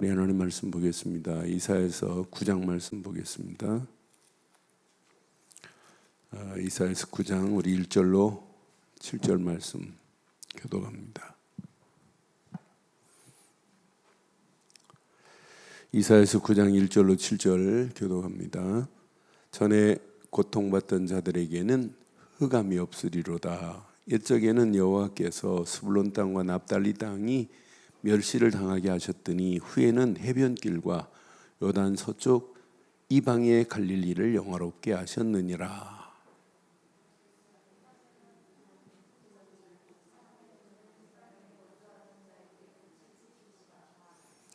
우리 하나님 말씀 보겠습니다. 이사야서 9장 말씀 보겠습니다. 이사야서 9장 우리 1절로 7절 말씀 교독합니다. 이사야서 9장 1절로 7절 교독합니다. 전에 고통받던 자들에게는 흑암이 없으리로다. 옛적에는 여호와께서 스불론 땅과 납달리 땅이 멸시를 당하게 하셨더니 후에는 해변길과 요단 서쪽 이방의 갈릴리를 영화롭게 하셨느니라.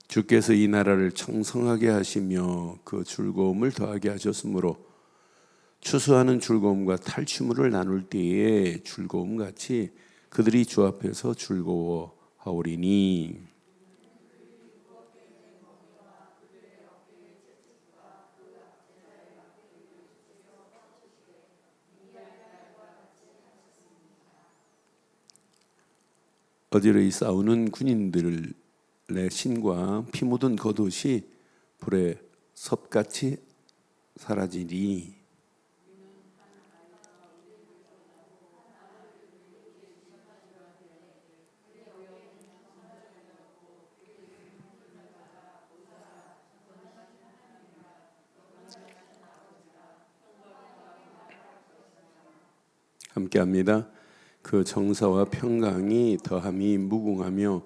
주께서 이 나라를 청성하게 하시며 그 즐거움을 더하게 하셨으므로 추수하는 즐거움과 탈취물을 나눌 때에 즐거움같이 그들이 주 앞에서 즐거워하오리니 어디를 싸우는 군인들의 신과 피 묻은 겉옷이 불에 섭같이 사라지니 함께합니다. 그 정사와 평강이 더함이 무궁하며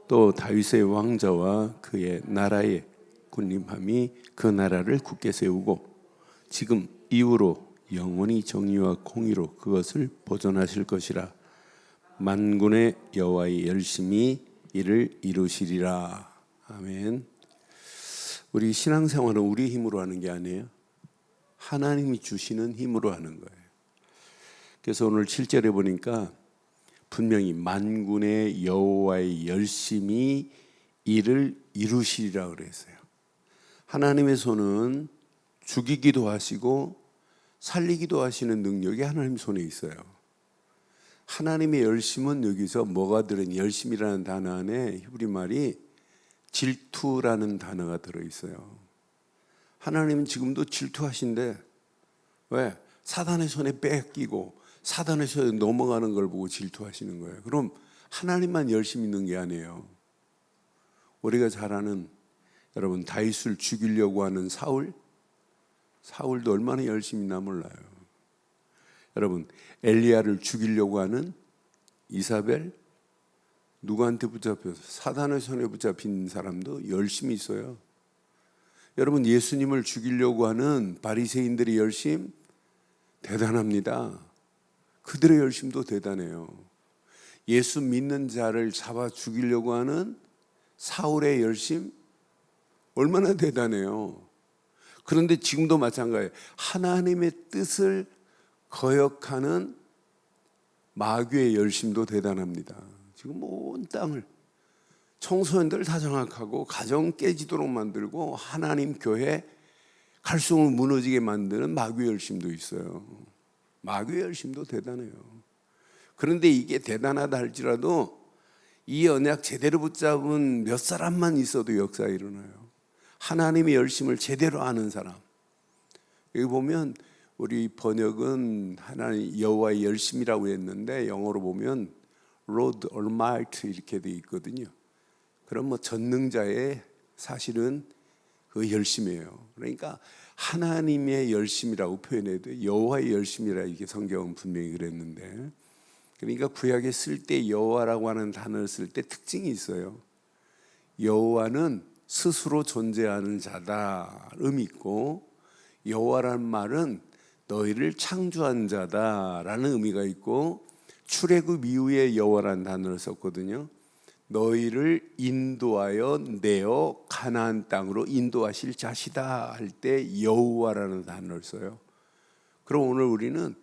또 다윗의 왕자와 그의 나라의 군림함이 그 나라를 굳게 세우고 지금 이후로 영원히 정의와 공의로 그것을 보존하실 것이라. 만군의 여호와의 열심히 이를 이루시리라. 아멘. 우리 신앙생활은 우리 힘으로 하는 게 아니에요. 하나님이 주시는 힘으로 하는 거예요. 그래서 오늘 7절에 보니까 분명히 만군의 여호와의 열심히 이를 이루시리라 그랬어요. 하나님의 손은 죽이기도 하시고 살리기도 하시는 능력이 하나님 손에 있어요. 하나님의 열심은 여기서 뭐가 들은 열심이라는 단어 안에 히브리 말이 질투라는 단어가 들어있어요. 하나님은 지금도 질투하신데 왜? 사단의 손에 뺏기고 사단의 손에 넘어가는 걸 보고 질투하시는 거예요. 그럼 하나님만 열심히 있는 게 아니에요. 우리가 잘 아는 여러분 다윗을 죽이려고 하는 사울도 얼마나 열심히 있나 몰라요. 여러분 엘리야를 죽이려고 하는 이사벨 누구한테 붙잡혀서 사단의 손에 붙잡힌 사람도 열심히 있어요. 여러분 예수님을 죽이려고 하는 바리새인들의 열심 대단합니다. 그들의 열심도 대단해요. 예수 믿는 자를 잡아 죽이려고 하는 사울의 열심 얼마나 대단해요. 그런데 지금도 마찬가지예요. 하나님의 뜻을 거역하는 마귀의 열심도 대단합니다. 지금 온 땅을 청소년들 다 장악하고 가정 깨지도록 만들고 하나님 교회 갈수록 무너지게 만드는 마귀의 열심도 있어요. 마귀의 열심도 대단해요. 그런데 이게 대단하다 할지라도 이 언약 제대로 붙잡은 몇 사람만 있어도 역사가 일어나요. 하나님의 열심을 제대로 아는 사람. 여기 보면 우리 번역은 하나님 여호와의 열심이라고 했는데 영어로 보면 Lord Almighty 이렇게 돼 있거든요. 그럼 전능자의 사실은 그 열심이에요. 그러니까 하나님의 열심이라고 표현해도 여호와의 열심이라 이게 성경은 분명히 그랬는데, 그러니까 구약에 쓸 때 여호와라고 하는 단어를 쓸 때 특징이 있어요. 여호와는 스스로 존재하는 자다 의미 있고, 여호와라는 말은 너희를 창조한 자다라는 의미가 있고, 출애굽 이후에 여호와라는 단어를 썼거든요. 너희를 인도하여 내어 가나안 땅으로 인도하실 자시다 할 때 여호와라는 단어를 써요. 그럼 오늘 우리는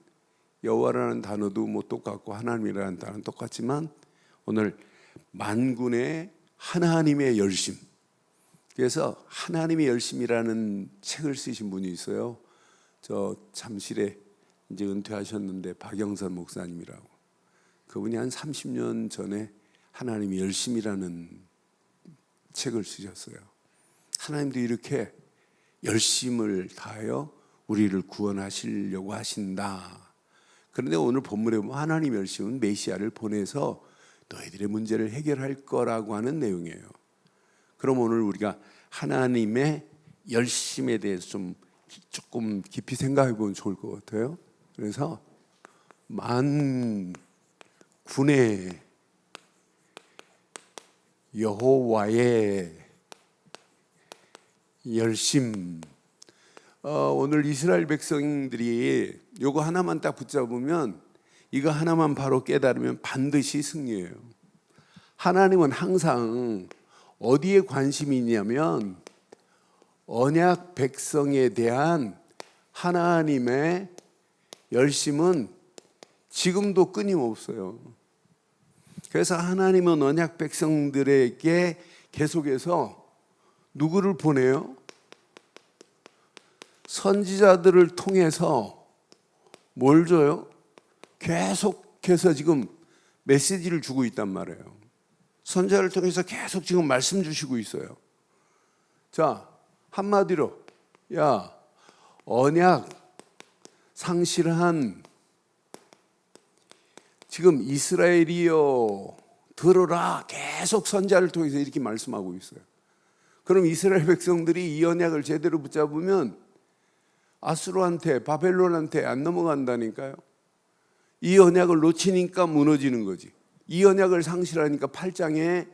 여호와라는 단어도 똑같고 하나님이라는 단어는 똑같지만 오늘 만군의 하나님의 열심, 그래서 하나님의 열심이라는 책을 쓰신 분이 있어요. 저 잠실에 이제 은퇴하셨는데 박영선 목사님이라고, 그분이 한 30년 전에 하나님의 열심이라는 책을 쓰셨어요. 하나님도 이렇게 열심을 다하여 우리를 구원하시려고 하신다. 그런데 오늘 본문에 보면 하나님 열심은 메시아를 보내서 너희들의 문제를 해결할 거라고 하는 내용이에요. 그럼 오늘 우리가 하나님의 열심에 대해서 조금 깊이 생각해 보면 좋을 것 같아요. 그래서 만군의 여호와의 열심. 오늘 이스라엘 백성들이 요거 하나만 딱 붙잡으면, 이거 하나만 바로 깨달으면 반드시 승리해요. 하나님은 항상 어디에 관심이 있냐면 언약 백성에 대한 하나님의 열심은 지금도 끊임없어요. 그래서 하나님은 언약 백성들에게 계속해서 누구를 보내요? 선지자들을 통해서 뭘 줘요? 계속해서 지금 메시지를 주고 있단 말이에요. 선지자를 통해서 계속 지금 말씀 주시고 있어요. 자, 한마디로 야, 언약 상실한 지금 이스라엘이여 들어라, 계속 선지자를 통해서 이렇게 말씀하고 있어요. 그럼 이스라엘 백성들이 이 언약을 제대로 붙잡으면 아수르한테, 바벨론한테 안 넘어간다니까요. 이 언약을 놓치니까 무너지는 거지. 이 언약을 상실하니까 8장에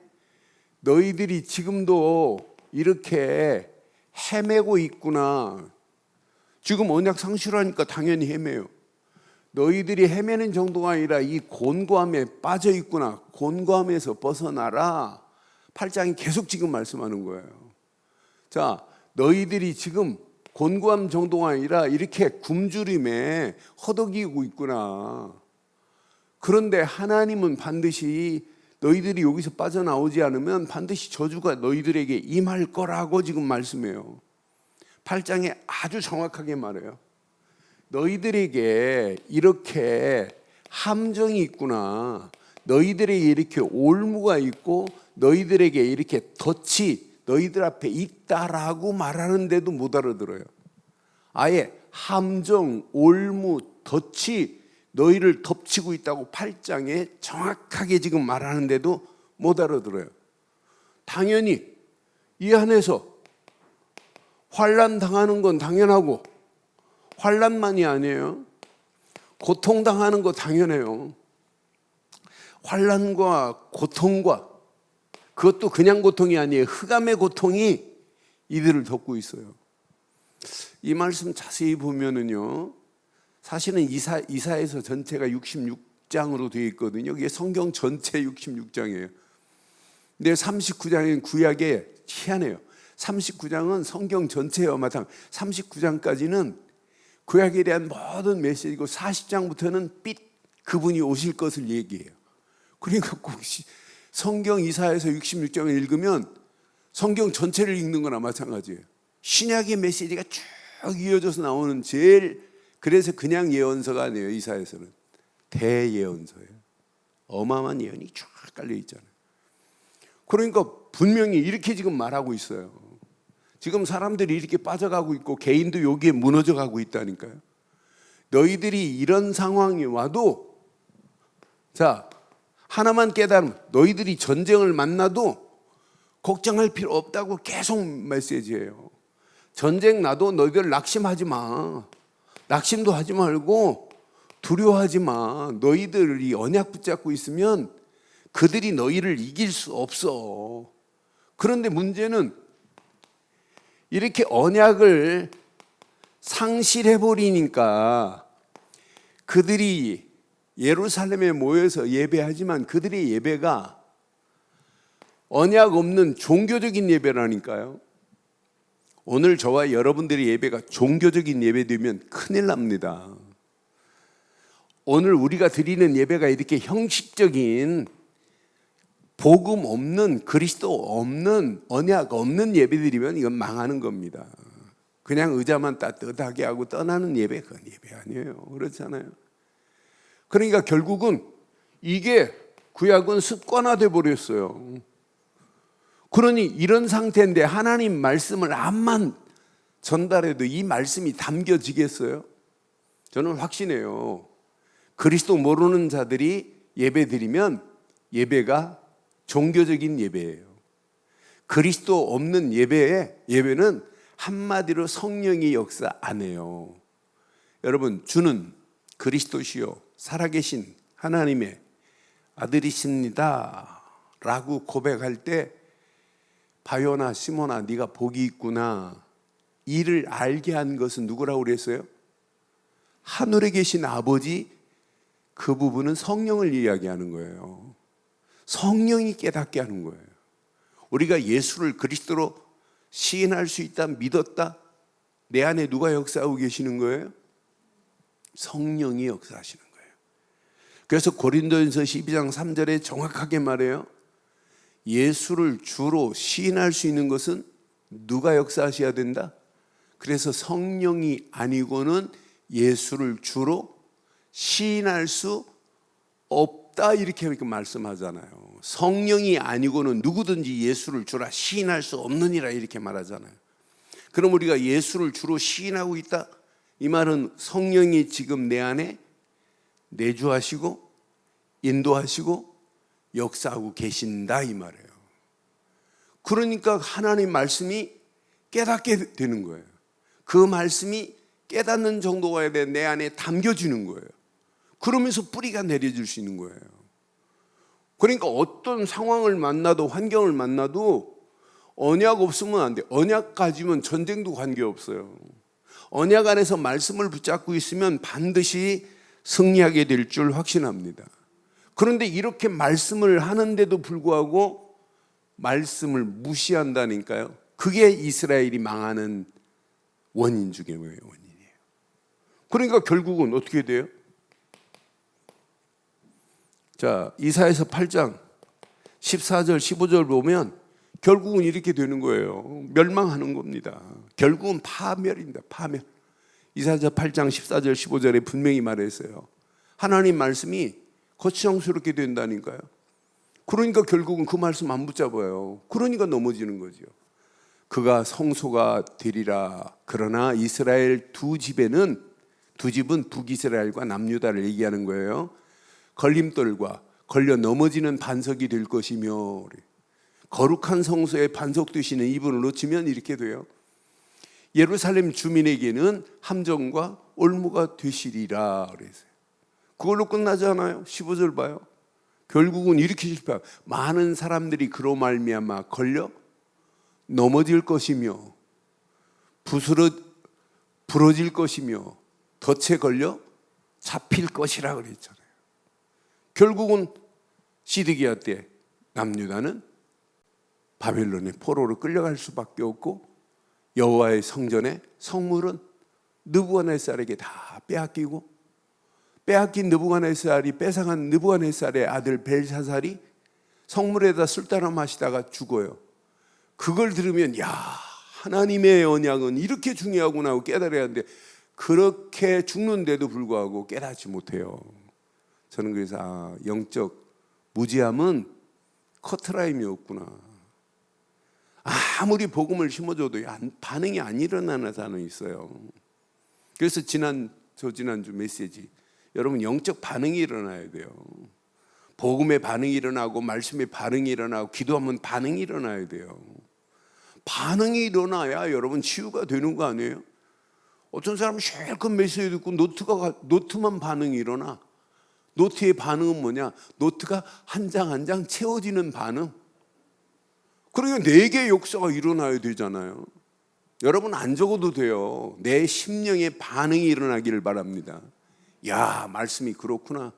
너희들이 지금도 이렇게 헤매고 있구나. 지금 언약 상실하니까 당연히 헤매요. 너희들이 헤매는 정도가 아니라 이 곤고함에 빠져 있구나. 곤고함에서 벗어나라. 8장이 계속 지금 말씀하는 거예요. 자, 너희들이 지금 곤고함 정도가 아니라 이렇게 굶주림에 허덕이고 있구나. 그런데 하나님은 반드시 너희들이 여기서 빠져나오지 않으면 반드시 저주가 너희들에게 임할 거라고 지금 말씀해요. 8장에 아주 정확하게 말해요. 너희들에게 이렇게 함정이 있구나. 너희들에게 이렇게 올무가 있고 너희들에게 이렇게 덫이 너희들 앞에 있다라고 말하는데도 못 알아들어요. 아예 함정, 올무, 덫이 너희를 덮치고 있다고 8장에 정확하게 지금 말하는데도 못 알아들어요. 당연히 이 안에서 환난 당하는 건 당연하고, 환난만이 아니에요. 고통당하는 거 당연해요. 환난과 고통과, 그것도 그냥 고통이 아니에요. 흑암의 고통이 이들을 덮고 있어요. 이 말씀 자세히 보면은요, 사실은 이사에서 전체가 66장으로 되어 있거든요. 이게 성경 전체 66장이에요. 근데 39장은 구약에 희한해요. 39장은 성경 전체예요. 마땅 39장까지는 구약에 대한 모든 메시지고 40장부터는 그분이 오실 것을 얘기해요. 그러니까 꼭 성경 이사에서 66장을 읽으면 성경 전체를 읽는 거나 마찬가지예요. 신약의 메시지가 쭉 이어져서 나오는 그래서 그냥 예언서가 아니에요. 이사에서는 대예언서예요. 어마어마한 예언이 쫙 깔려 있잖아요. 그러니까 분명히 이렇게 지금 말하고 있어요. 지금 사람들이 이렇게 빠져가고 있고 개인도 여기에 무너져 가고 있다니까요. 너희들이 이런 상황이 와도, 자, 하나만 깨달으면 너희들이 전쟁을 만나도 걱정할 필요 없다고 계속 메시지예요. 전쟁 나도 너희들 낙심하지 마. 낙심도 하지 말고 두려워하지 마. 너희들이 언약 붙잡고 있으면 그들이 너희를 이길 수 없어. 그런데 문제는 이렇게 언약을 상실해버리니까 그들이 예루살렘에 모여서 예배하지만 그들의 예배가 언약 없는 종교적인 예배라니까요. 오늘 저와 여러분들의 예배가 종교적인 예배 되면 큰일 납니다. 오늘 우리가 드리는 예배가 이렇게 형식적인 복음 없는, 그리스도 없는, 언약 없는 예배드리면 이건 망하는 겁니다. 그냥 의자만 따뜻하게 하고 떠나는 예배, 그건 예배 아니에요. 그렇잖아요. 그러니까 결국은 이게 구약은 습관화돼 버렸어요. 그러니 이런 상태인데 하나님 말씀을 암만 전달해도 이 말씀이 담겨지겠어요? 저는 확신해요. 그리스도 모르는 자들이 예배 드리면 예배가 종교적인 예배예요. 그리스도 없는 예배는 한마디로 성령이 역사 안 해요. 여러분, 주는 그리스도시요 살아계신 하나님의 아들이십니다 라고 고백할 때 바요나 시몬아 네가 복이 있구나, 이를 알게 한 것은 누구라고 그랬어요? 하늘에 계신 아버지, 그 부분은 성령을 이야기하는 거예요. 성령이 깨닫게 하는 거예요. 우리가 예수를 그리스도로 시인할 수 있다, 믿었다, 내 안에 누가 역사하고 계시는 거예요? 성령이 역사하시는 거예요. 그래서 고린도전서 12장 3절에 정확하게 말해요. 예수를 주로 시인할 수 있는 것은 누가 역사하셔야 된다? 그래서 성령이 아니고는 예수를 주로 시인할 수 없다, 이렇게 말씀하잖아요. 성령이 아니고는 누구든지 예수를 주라 시인할 수 없느니라 이렇게 말하잖아요. 그럼 우리가 예수를 주로 시인하고 있다, 이 말은 성령이 지금 내 안에 내주하시고 인도하시고 역사하고 계신다 이 말이에요. 그러니까 하나님 말씀이 깨닫게 되는 거예요. 그 말씀이 깨닫는 정도가 내 안에 담겨지는 거예요. 그러면서 뿌리가 내려질 수 있는 거예요. 그러니까 어떤 상황을 만나도, 환경을 만나도 언약 없으면 안 돼. 언약 가지면 전쟁도 관계없어요. 언약 안에서 말씀을 붙잡고 있으면 반드시 승리하게 될 줄 확신합니다. 그런데 이렇게 말씀을 하는데도 불구하고 말씀을 무시한다니까요. 그게 이스라엘이 망하는 원인 중에 원인이에요. 그러니까 결국은 어떻게 돼요? 자, 이사야서 8장 14절 15절 보면 결국은 이렇게 되는 거예요. 멸망하는 겁니다. 결국은 파멸입니다. 파멸. 이사야서 8장 14절 15절에 분명히 말했어요. 하나님 말씀이 거칠장스럽게 된다니까요. 그러니까 결국은 그 말씀 안 붙잡아요. 그러니까 넘어지는 거죠. 그가 성소가 되리라. 그러나 이스라엘 두 집은 북이스라엘과 남유다를 얘기하는 거예요. 걸림돌과 걸려 넘어지는 반석이 될 것이며, 거룩한 성소에 반석 되시는 이분을 놓치면 이렇게 돼요. 예루살렘 주민에게는 함정과 올무가 되시리라 그랬어요. 그걸로 끝나지 않아요? 15절 봐요. 결국은 이렇게 실패해요. 많은 사람들이 그로 말미암아 걸려 넘어질 것이며 부러질 것이며 덫에 걸려 잡힐 것이라 그랬잖아요. 결국은 시드기야 때 남유다는 바벨론의 포로로 끌려갈 수밖에 없고, 여호와의 성전의 성물은 느부갓네살에게 다 빼앗긴 느부갓네살이 뺏어간 느부갓네살의 아들 벨사살이 성물에다 술 따라 마시다가 죽어요. 그걸 들으면 야, 하나님의 언약은 이렇게 중요하구나 하고 깨달아야 하는데 그렇게 죽는데도 불구하고 깨닫지 못해요. 저는 그래서 영적 무지함은 커트라임이 없구나. 아무리 복음을 심어줘도 반응이 안 일어나는 사람이 있어요. 그래서 지난주 메시지, 여러분 영적 반응이 일어나야 돼요. 복음의 반응이 일어나고 말씀의 반응이 일어나고 기도하면 반응이 일어나야 돼요. 반응이 일어나야 여러분 치유가 되는 거 아니에요? 어떤 사람은 실컷 메시지 듣고 노트만 반응이 일어나. 노트의 반응은 뭐냐? 노트가 한 장 한 장 채워지는 반응. 그러니까 4개의 역사가 일어나야 되잖아요. 여러분 안 적어도 돼요. 내 심령의 반응이 일어나기를 바랍니다. 야, 말씀이 그렇구나.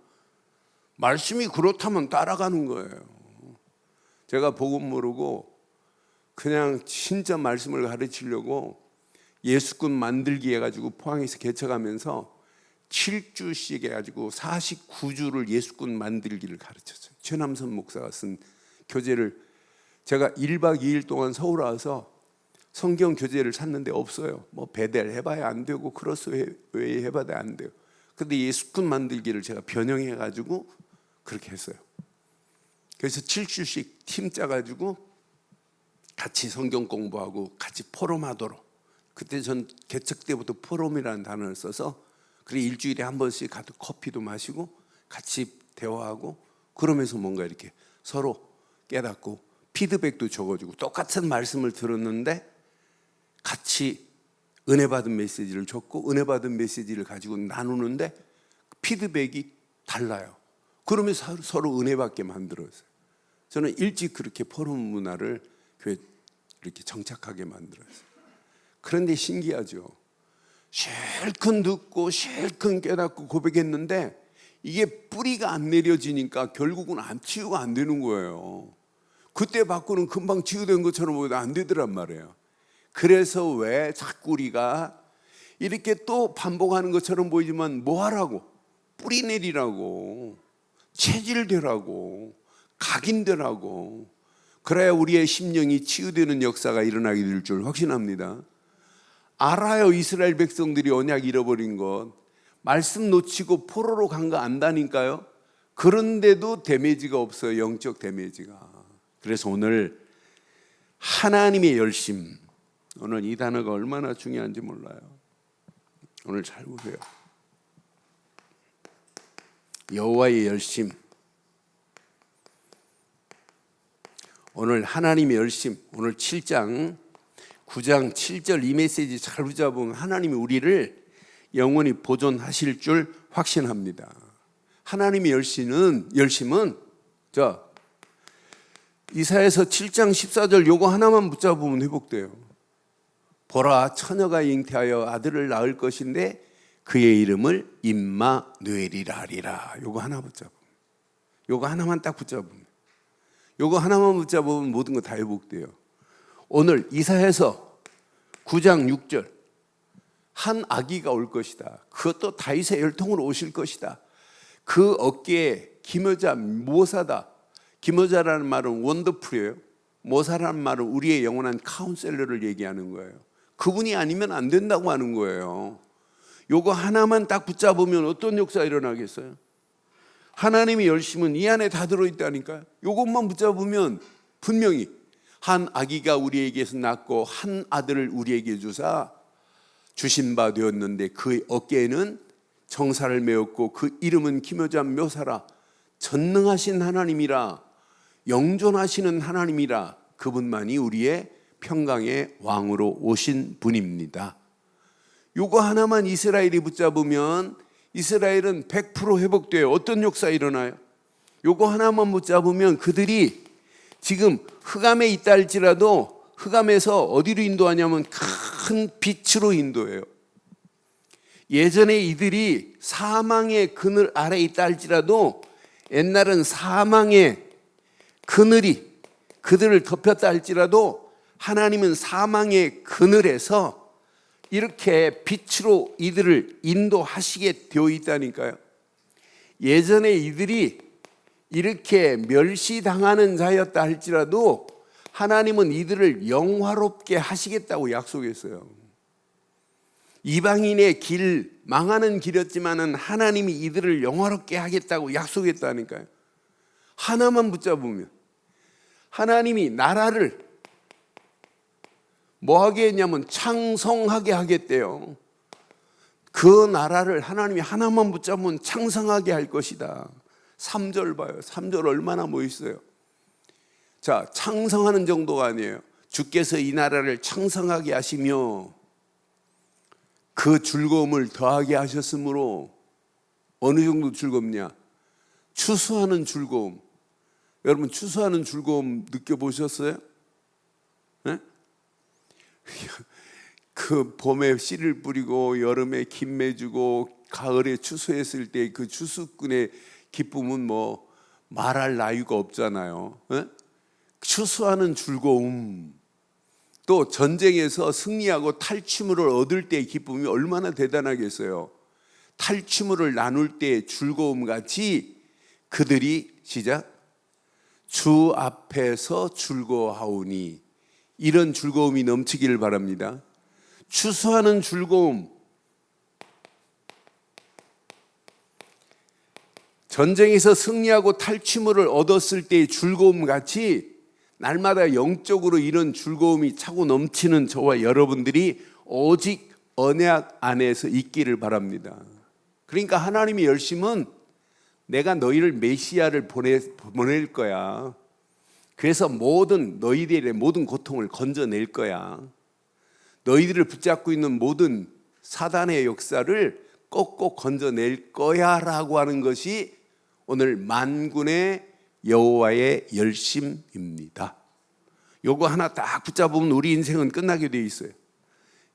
말씀이 그렇다면 따라가는 거예요. 제가 복음 모르고 그냥 진짜 말씀을 가르치려고 예수꾼 만들기 해가지고 포항에서 개척하면서 7주씩 해가지고 49주를 예수꾼 만들기를 가르쳤어요. 최남선 목사가 쓴 교재를 제가 1박 2일 동안 서울 와서 성경 교재를 샀는데 없어요. 뭐 배달 해봐야 안 되고 크로스웨이 해봐야 안 돼요. 근데 예수꾼 만들기를 제가 변형해가지고 그렇게 했어요. 그래서 7주씩 팀 짜가지고 같이 성경 공부하고 같이 포럼하도록. 그때 전 개척 때부터 포럼이라는 단어를 써서 그래 일주일에 한 번씩 가도 커피도 마시고 같이 대화하고 그러면서 뭔가 이렇게 서로 깨닫고 피드백도 적어주고 똑같은 말씀을 들었는데 같이 은혜 받은 메시지를 적고 은혜 받은 메시지를 가지고 나누는데 피드백이 달라요. 그러면서 서로 은혜 받게 만들었어요. 저는 일찍 그렇게 포럼 문화를 교회에 이렇게 정착하게 만들었어요. 그런데 신기하죠. 실컷 듣고 실컷 깨닫고 고백했는데 이게 뿌리가 안 내려지니까 결국은 치유가 안 되는 거예요. 그때 받고는 금방 치유된 것처럼 보여도 안 되더란 말이에요. 그래서 왜 자꾸 우리가 이렇게 또 반복하는 것처럼 보이지만 뭐 하라고? 뿌리 내리라고, 체질되라고, 각인되라고. 그래야 우리의 심령이 치유되는 역사가 일어나게 될 줄 확신합니다. 알아요. 이스라엘 백성들이 언약 잃어버린 것, 말씀 놓치고 포로로 간 거 안다니까요. 그런데도 데미지가 없어요. 영적 데미지가. 그래서 오늘 하나님의 열심, 오늘 이 단어가 얼마나 중요한지 몰라요. 오늘 잘 보세요. 여호와의 열심. 오늘 하나님의 열심. 오늘 7장 9장 7절 이 메시지 잘 붙잡으면 하나님이 우리를 영원히 보존하실 줄 확신합니다. 하나님의 열심은 이사야서 7장 14절 요거 하나만 붙잡으면 회복돼요. 보라, 처녀가 잉태하여 아들을 낳을 것인데 그의 이름을 임마누엘이라 하리라. 요거 하나 붙잡으면, 요거 하나만 딱 붙잡으면, 요거 하나만 붙잡으면 모든 거 다 회복돼요. 오늘 이사야서 9장 6절 한 아기가 올 것이다. 그것도 다윗의 혈통으로 오실 것이다. 그 어깨에 기묘자 모사다. 기묘자라는 말은 원더풀이에요. 모사라는 말은 우리의 영원한 카운셀러를 얘기하는 거예요. 그분이 아니면 안 된다고 하는 거예요. 요거 하나만 딱 붙잡으면 어떤 역사가 일어나겠어요? 하나님의 열심은 이 안에 다 들어있다니까요. 요것만 붙잡으면 분명히 한 아기가 우리에게서 낳고 한 아들을 우리에게 주사 주신 바 되었는데 그 어깨에는 정사를 메었고 그 이름은 기묘자 묘사라. 전능하신 하나님이라, 영존하시는 하나님이라. 그분만이 우리의 평강의 왕으로 오신 분입니다. 요거 하나만 이스라엘이 붙잡으면 이스라엘은 100% 회복돼요. 어떤 역사 일어나요? 요거 하나만 붙잡으면 그들이 지금 흑암에 있다 할지라도 흑암에서 어디로 인도하냐면 큰 빛으로 인도해요. 예전에 이들이 사망의 그늘 아래 있다 할지라도 옛날은 사망의 그늘이 그들을 덮였다 할지라도 하나님은 사망의 그늘에서 이렇게 빛으로 이들을 인도하시게 되어 있다니까요. 예전에 이들이 이렇게 멸시당하는 자였다 할지라도 하나님은 이들을 영화롭게 하시겠다고 약속했어요. 이방인의 길, 망하는 길이었지만은 하나님이 이들을 영화롭게 하겠다고 약속했다니까요. 하나만 붙잡으면 하나님이 나라를 뭐 하게 했냐면 창성하게 하겠대요. 그 나라를 하나님이 하나만 붙잡으면 창성하게 할 것이다. 3절 봐요. 3절 얼마나 멋있어요. 자, 창성하는 정도가 아니에요. 주께서 이 나라를 창성하게 하시며 그 즐거움을 더하게 하셨으므로 어느 정도 즐겁냐? 추수하는 즐거움. 여러분 추수하는 즐거움 느껴보셨어요? 네? 그 봄에 씨를 뿌리고 여름에 김매 주고 가을에 추수했을 때 그 추수꾼의 기쁨은 뭐 말할 나위가 없잖아요. 네? 추수하는 즐거움, 또 전쟁에서 승리하고 탈취물을 얻을 때의 기쁨이 얼마나 대단하겠어요. 탈취물을 나눌 때의 즐거움 같이 그들이 시작 주 앞에서 즐거워하오니, 이런 즐거움이 넘치기를 바랍니다. 추수하는 즐거움, 전쟁에서 승리하고 탈취물을 얻었을 때의 즐거움 같이 날마다 영적으로 이런 즐거움이 차고 넘치는 저와 여러분들이 오직 언약 안에서 있기를 바랍니다. 그러니까 하나님의 열심은 내가 너희를 메시아를 보낼 거야. 그래서 너희들의 모든 고통을 건져낼 거야. 너희들을 붙잡고 있는 모든 사단의 역사를 꼭꼭 건져낼 거야 라고 하는 것이 오늘 만군의 여호와의 열심입니다. 요거 하나 딱 붙잡으면 우리 인생은 끝나게 돼 있어요.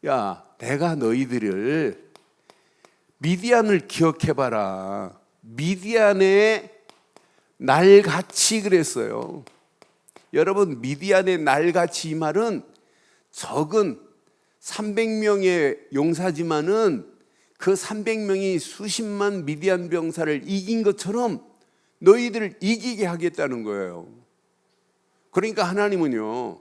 야, 내가 너희들을 미디안을 기억해봐라. 미디안의 날같이 그랬어요. 여러분, 미디안의 날같이 이 말은 적은 300명의 용사지만은 그 300명이 수십만 미디안 병사를 이긴 것처럼 너희들을 이기게 하겠다는 거예요. 그러니까 하나님은요,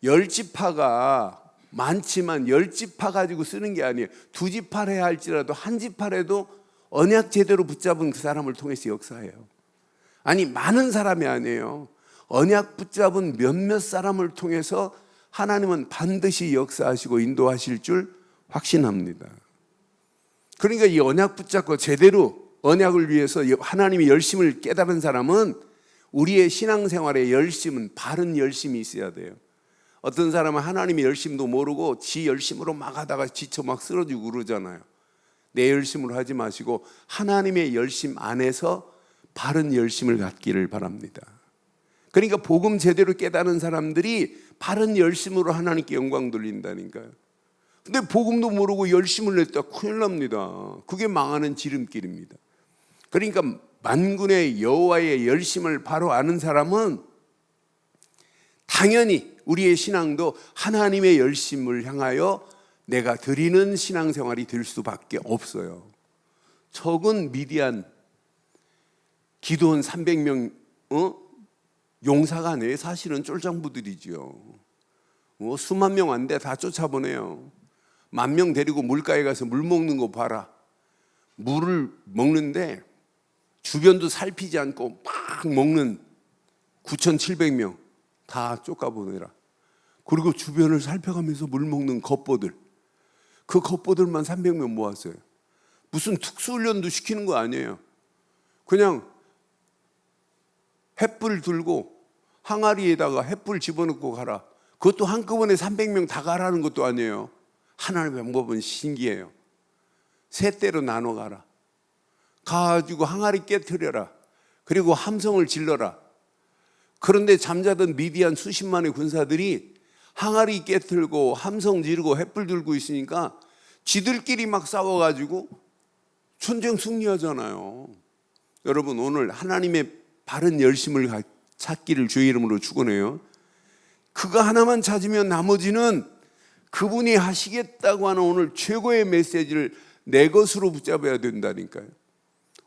10지파가 많지만 10지파 가지고 쓰는 게 아니에요. 2지파를 해야 할지라도 1지파라도 언약 제대로 붙잡은 그 사람을 통해서 역사해요. 아니, 많은 사람이 아니에요. 언약 붙잡은 몇몇 사람을 통해서 하나님은 반드시 역사하시고 인도하실 줄 확신합니다. 그러니까 이 언약 붙잡고 제대로 언약을 위해서 하나님의 열심을 깨달은 사람은 우리의 신앙생활의 열심은 바른 열심이 있어야 돼요. 어떤 사람은 하나님의 열심도 모르고 지 열심으로 막 하다가 지쳐 막 쓰러지고 그러잖아요. 내 열심으로 하지 마시고 하나님의 열심 안에서 바른 열심을 갖기를 바랍니다. 그러니까 복음 제대로 깨닫는 사람들이 바른 열심으로 하나님께 영광 돌린다니까요. 근데 복음도 모르고 열심을 냈다 큰일 납니다. 그게 망하는 지름길입니다. 그러니까 만군의 여호와의 열심을 바로 아는 사람은 당연히 우리의 신앙도 하나님의 열심을 향하여 내가 드리는 신앙생활이 될 수밖에 없어요. 적은 미디안 기드온 300명 용사가 아니에요. 사실은 쫄장부들이죠. 수만 명 안 돼 다 쫓아보내요. 10,000명 데리고 물가에 가서 물 먹는 거 봐라. 물을 먹는데 주변도 살피지 않고 막 먹는 9,700명 다 쫓아보내라. 그리고 주변을 살펴가면서 물 먹는 겉보들, 그 겉보들만 300명 모았어요. 무슨 특수훈련도 시키는 거 아니에요. 그냥 횃불 들고 항아리에다가 횃불 집어넣고 가라. 그것도 한꺼번에 300명 다 가라는 것도 아니에요. 하나님의 방법은 신기해요. 세 대로 나눠 가라. 가지고 항아리 깨트려라. 그리고 함성을 질러라. 그런데 잠자던 미디안 수십만의 군사들이 항아리 깨트리고 함성 지르고 횃불 들고 있으니까 지들끼리 막 싸워가지고 전쟁 승리하잖아요. 여러분, 오늘 하나님의 바른 열심을 찾기를 주의 이름으로 축원해요. 그거 하나만 찾으면 나머지는 그분이 하시겠다고 하는 오늘 최고의 메시지를 내 것으로 붙잡아야 된다니까요.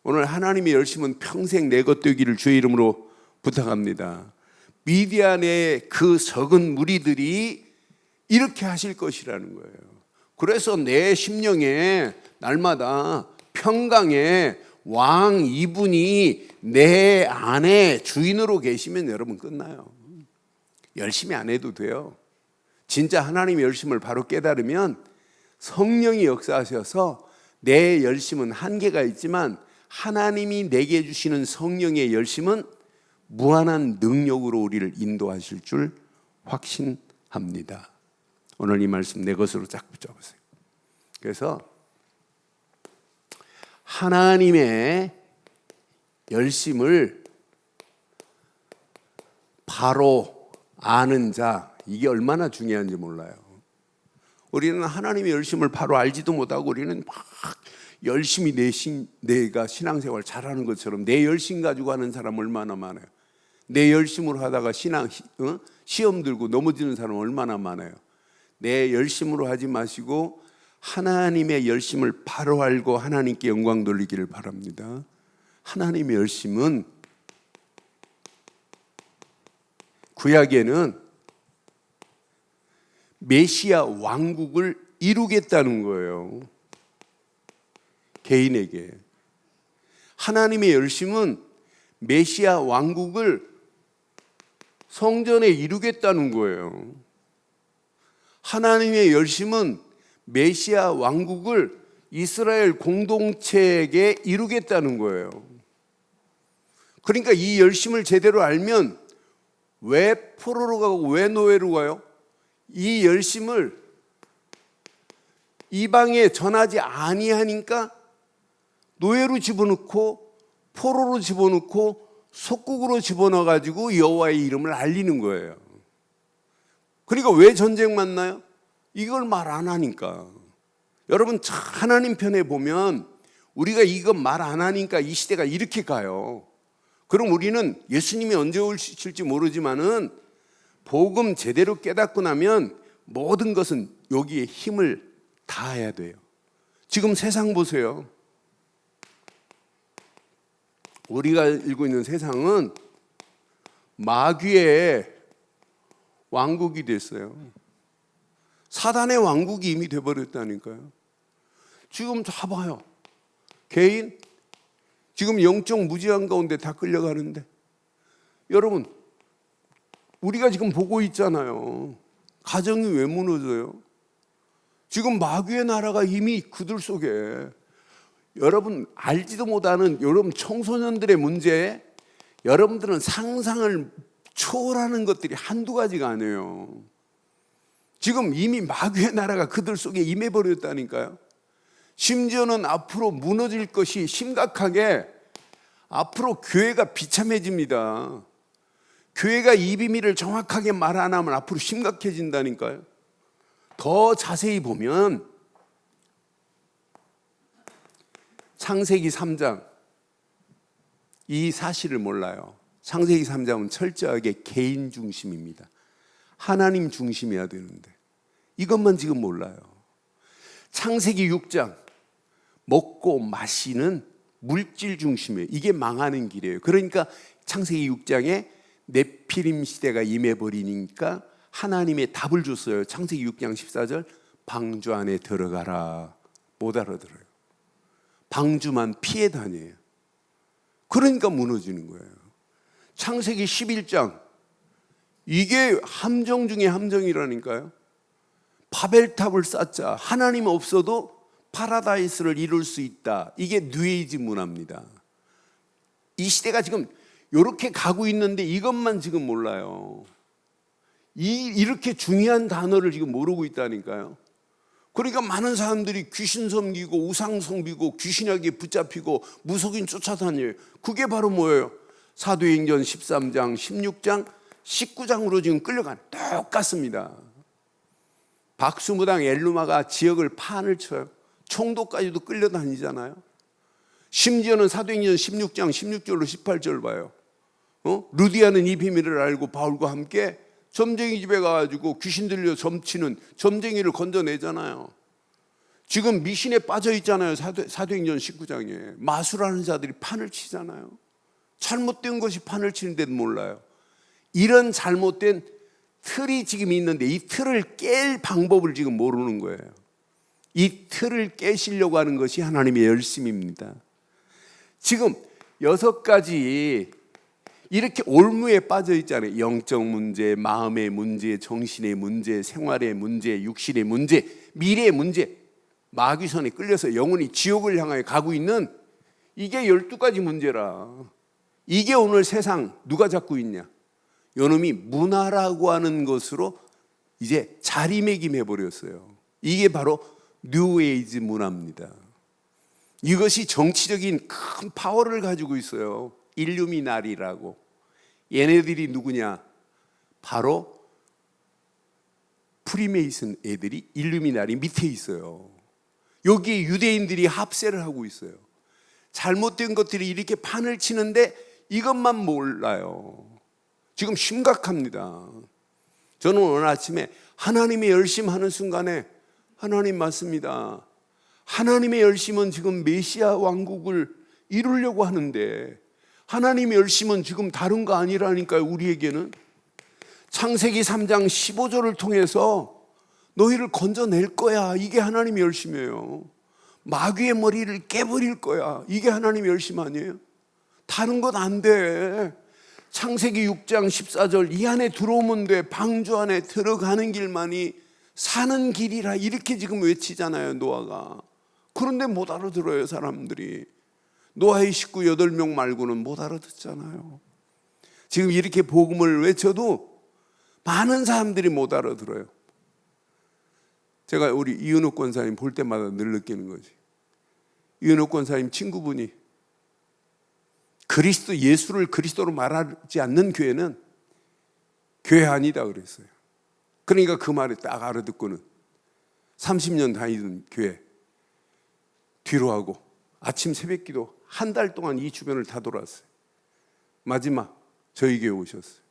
오늘 하나님의 열심은 평생 내 것 되기를 주의 이름으로 부탁합니다. 미디안의 그 적은 무리들이 이렇게 하실 것이라는 거예요. 그래서 내 심령에 날마다 평강에 왕 이분이 내 안에 주인으로 계시면 여러분 끝나요. 열심히 안 해도 돼요. 진짜 하나님의 열심을 바로 깨달으면 성령이 역사하셔서 내 열심은 한계가 있지만 하나님이 내게 주시는 성령의 열심은 무한한 능력으로 우리를 인도하실 줄 확신합니다. 오늘 이 말씀 내 것으로 쫙 붙여보세요. 그래서 하나님의 열심을 바로 아는 자, 이게 얼마나 중요한지 몰라요. 우리는 하나님의 열심을 바로 알지도 못하고 우리는 막 열심히 내가 신앙생활 잘하는 것처럼 내 열심 가지고 하는 사람 얼마나 많아요. 내 열심으로 하다가 시험 들고 넘어지는 사람 얼마나 많아요. 내 열심으로 하지 마시고 하나님의 열심을 바로 알고 하나님께 영광 돌리기를 바랍니다. 하나님의 열심은 구약에는 메시아 왕국을 이루겠다는 거예요. 개인에게. 하나님의 열심은 메시아 왕국을 성전에 이루겠다는 거예요. 하나님의 열심은 메시아 왕국을 이스라엘 공동체에게 이루겠다는 거예요. 그러니까 이 열심을 제대로 알면 왜 포로로 가고 왜 노예로 가요? 이 열심을 이방에 전하지 아니하니까 노예로 집어넣고 포로로 집어넣고 속국으로 집어넣어가지고 여호와의 이름을 알리는 거예요. 그러니까 왜 전쟁 만나요? 이걸 말 안 하니까. 여러분 하나님 편에 보면 우리가 이거 말 안 하니까 이 시대가 이렇게 가요. 그럼 우리는 예수님이 언제 오실지 모르지만은 복음 제대로 깨닫고 나면 모든 것은 여기에 힘을 다해야 돼요. 지금 세상 보세요. 우리가 일고 있는 세상은 마귀의 왕국이 됐어요. 사단의 왕국이 이미 돼버렸다니까요. 지금 봐봐요. 개인 지금 영적 무지한 가운데 다 끌려가는데 여러분 우리가 지금 보고 있잖아요. 가정이 왜 무너져요? 지금 마귀의 나라가 이미 그들 속에 여러분 알지도 못하는 여러분 청소년들의 문제 여러분들은 상상을 초월하는 것들이 한두 가지가 아니에요. 지금 이미 마귀의 나라가 그들 속에 임해버렸다니까요. 심지어는 앞으로 무너질 것이 심각하게 앞으로 교회가 비참해집니다. 교회가 이 비밀을 정확하게 말 안 하면 앞으로 심각해진다니까요. 더 자세히 보면 창세기 3장 이 사실을 몰라요. 창세기 3장은 철저하게 개인 중심입니다. 하나님 중심이어야 되는데 이것만 지금 몰라요. 창세기 6장 먹고 마시는 물질 중심이에요. 이게 망하는 길이에요. 그러니까 창세기 6장에 네피림 시대가 임해버리니까 하나님의 답을 줬어요. 창세기 6장 14절 방주 안에 들어가라. 못 알아들어요. 방주만 피해 다녀요. 그러니까 무너지는 거예요. 창세기 11장 이게 함정 중에 함정이라니까요. 바벨탑을 쌓자. 하나님 없어도 파라다이스를 이룰 수 있다. 이게 뉴에이지 문화입니다. 이 시대가 지금 이렇게 가고 있는데 이것만 지금 몰라요. 이렇게 중요한 단어를 지금 모르고 있다니까요. 그러니까 많은 사람들이 귀신 섬기고 우상 섬기고 귀신에게 붙잡히고 무속인 쫓아다녀요. 그게 바로 뭐예요? 사도행전 13장, 16장, 19장으로 지금 끌려가는 똑같습니다. 박수무당 엘루마가 지역을 판을 쳐요. 총독까지도 끌려다니잖아요. 심지어는 사도행전 16장 16절로 18절 봐요. 루디아는 이 비밀을 알고 바울과 함께 점쟁이 집에 가가지고 귀신 들려 점치는 점쟁이를 건져내잖아요. 지금 미신에 빠져 있잖아요. 사도행전 19장에 마술하는 자들이 판을 치잖아요. 잘못된 것이 판을 치는데도 몰라요. 이런 잘못된 틀이 지금 있는데 이 틀을 깰 방법을 지금 모르는 거예요. 이 틀을 깨시려고 하는 것이 하나님의 열심입니다. 지금 6가지 이렇게 올무에 빠져 있잖아요. 영적 문제, 마음의 문제, 정신의 문제, 생활의 문제, 육신의 문제, 미래의 문제. 마귀선에 끌려서 영혼이 지옥을 향하여 가고 있는 이게 12가지 문제라. 이게 오늘 세상 누가 잡고 있냐? 요놈이 문화라고 하는 것으로 이제 자리매김해버렸어요. 이게 바로 뉴에이지 문화입니다. 이것이 정치적인 큰 파워를 가지고 있어요. 일루미나리라고. 얘네들이 누구냐? 바로 프리메이슨 애들이 일루미나리 밑에 있어요. 여기 유대인들이 합세를 하고 있어요. 잘못된 것들이 이렇게 판을 치는데 이것만 몰라요. 지금 심각합니다. 저는 오늘 아침에 하나님의 열심하는 순간에 하나님 맞습니다. 하나님의 열심은 지금 메시아 왕국을 이루려고 하는데 하나님의 열심은 지금 다른 거 아니라니까요. 우리에게는 창세기 3장 15절을 통해서 너희를 건져낼 거야. 이게 하나님의 열심이에요. 마귀의 머리를 깨버릴 거야. 이게 하나님의 열심 아니에요? 다른 건 안 돼. 창세기 6장 14절 이 안에 들어오면 돼. 방주 안에 들어가는 길만이 사는 길이라 이렇게 지금 외치잖아요, 노아가. 그런데 못 알아들어요, 사람들이. 노아의 식구 8명 말고는 못 알아듣잖아요. 지금 이렇게 복음을 외쳐도 많은 사람들이 못 알아들어요. 제가 우리 이은옥 권사님 볼 때마다 늘 느끼는 거지. 이은옥 권사님 친구분이 그리스도 예수를 그리스도로 말하지 않는 교회는 교회 아니다 그랬어요. 그러니까 그 말을 딱 알아듣고는 30년 다니던 교회 뒤로 하고 아침 새벽기도 한 달 동안 이 주변을 다 돌았어요. 마지막 저희 교회 오셨어요.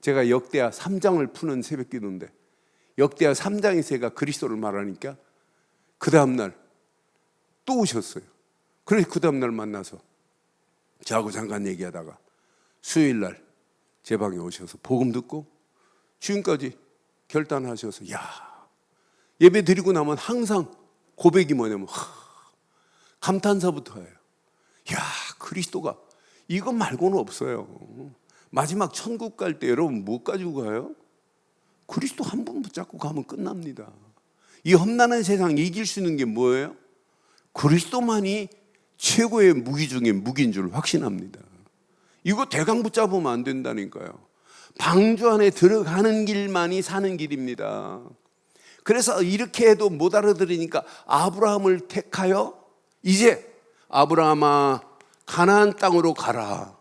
제가 역대하 3장을 푸는 새벽기도인데 역대하 3장에서 제가 그리스도를 말하니까 그 다음날 또 오셨어요. 그래서 그 다음날 만나서 저하고 잠깐 얘기하다가 수요일날 제 방에 오셔서 복음 듣고 지금까지 결단하셔서 예배 드리고 나면 항상 고백이 뭐냐면 감탄사부터 해요. 그리스도가 이것 말고는 없어요. 마지막 천국 갈 때 여러분 뭐 가지고 가요? 그리스도 한 분 붙잡고 가면 끝납니다. 이 험난한 세상 이길 수 있는 게 뭐예요? 그리스도만이 최고의 무기 중에 무기인 줄 확신합니다. 이거 대강 붙잡으면 안 된다니까요. 방주 안에 들어가는 길만이 사는 길입니다. 그래서 이렇게 해도 못 알아들으니까 아브라함을 택하여 이제 아브라함아 가나안 땅으로 가라.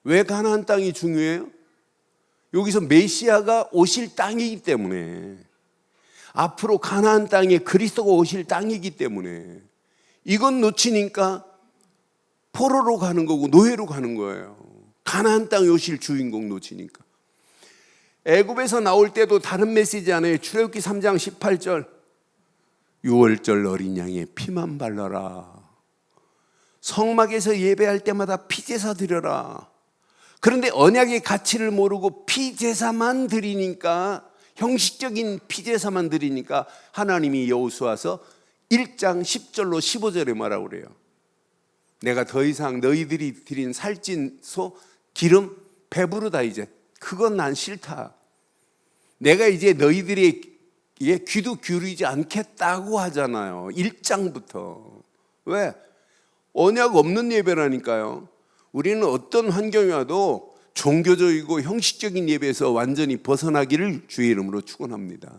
왜 가나안 땅이 중요해요? 여기서 메시아가 오실 땅이기 때문에, 앞으로 가나안 땅에 그리스도가 오실 땅이기 때문에 이건 놓치니까 포로로 가는 거고 노예로 가는 거예요. 가나안 땅에 오실 주인공 놓치니까. 애굽에서 나올 때도 다른 메시지 안에 출애굽기 3장 18절 6월절 어린 양의 피만 발라라. 성막에서 예배할 때마다 피제사 드려라. 그런데 언약의 가치를 모르고 피제사만 드리니까, 형식적인 피제사만 드리니까 하나님이 여호수아서 1장 10절로 15절에 뭐라고 그래요? 내가 더 이상 너희들이 드린 살찐 소 기름 배부르다. 이제 그건 난 싫다. 내가 이제 너희들의 귀도 기울이지 않겠다고 하잖아요. 1장부터. 왜? 언약 없는 예배라니까요. 우리는 어떤 환경이 와도 종교적이고 형식적인 예배에서 완전히 벗어나기를 주의 이름으로 축원합니다.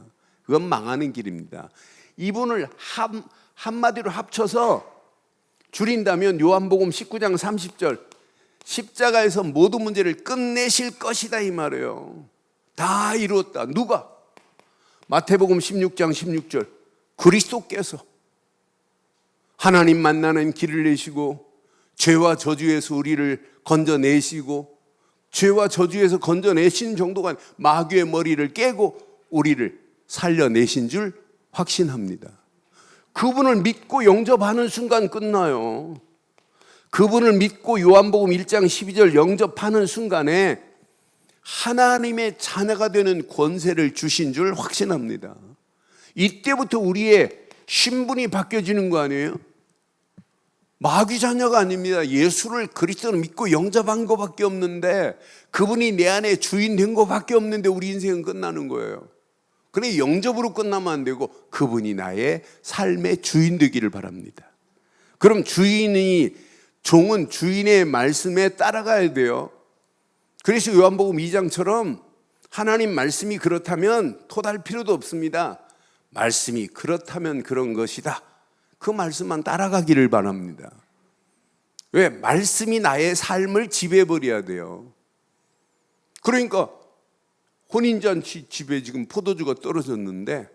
그건 망하는 길입니다. 이분을 한마디로 합쳐서 줄인다면 요한복음 19장 30절 십자가에서 모든 문제를 끝내실 것이다 이 말이에요. 다 이루었다. 누가? 마태복음 16장 16절 그리스도께서 하나님 만나는 길을 내시고 죄와 저주에서 우리를 건져내시고, 죄와 저주에서 건져내신 정도가 마귀의 머리를 깨고 우리를 살려내신 줄 확신합니다. 그분을 믿고 영접하는 순간 끝나요. 그분을 믿고 요한복음 1장 12절 영접하는 순간에 하나님의 자녀가 되는 권세를 주신 줄 확신합니다. 이때부터 우리의 신분이 바뀌어지는 거 아니에요? 마귀 자녀가 아닙니다. 예수를 그리스도를 믿고 영접한 것밖에 없는데, 그분이 내 안에 주인 된 것밖에 없는데 우리 인생은 끝나는 거예요. 그래 영접으로 끝나면 안 되고 그분이 나의 삶의 주인 되기를 바랍니다. 그럼 종은 주인의 말씀에 따라가야 돼요. 그래서 요한복음 2장처럼 하나님 말씀이 그렇다면 토달 필요도 없습니다. 말씀이 그렇다면 그런 것이다. 그 말씀만 따라가기를 바랍니다. 왜? 말씀이 나의 삶을 지배해버려야 돼요. 그러니까 혼인잔치 집에 지금 포도주가 떨어졌는데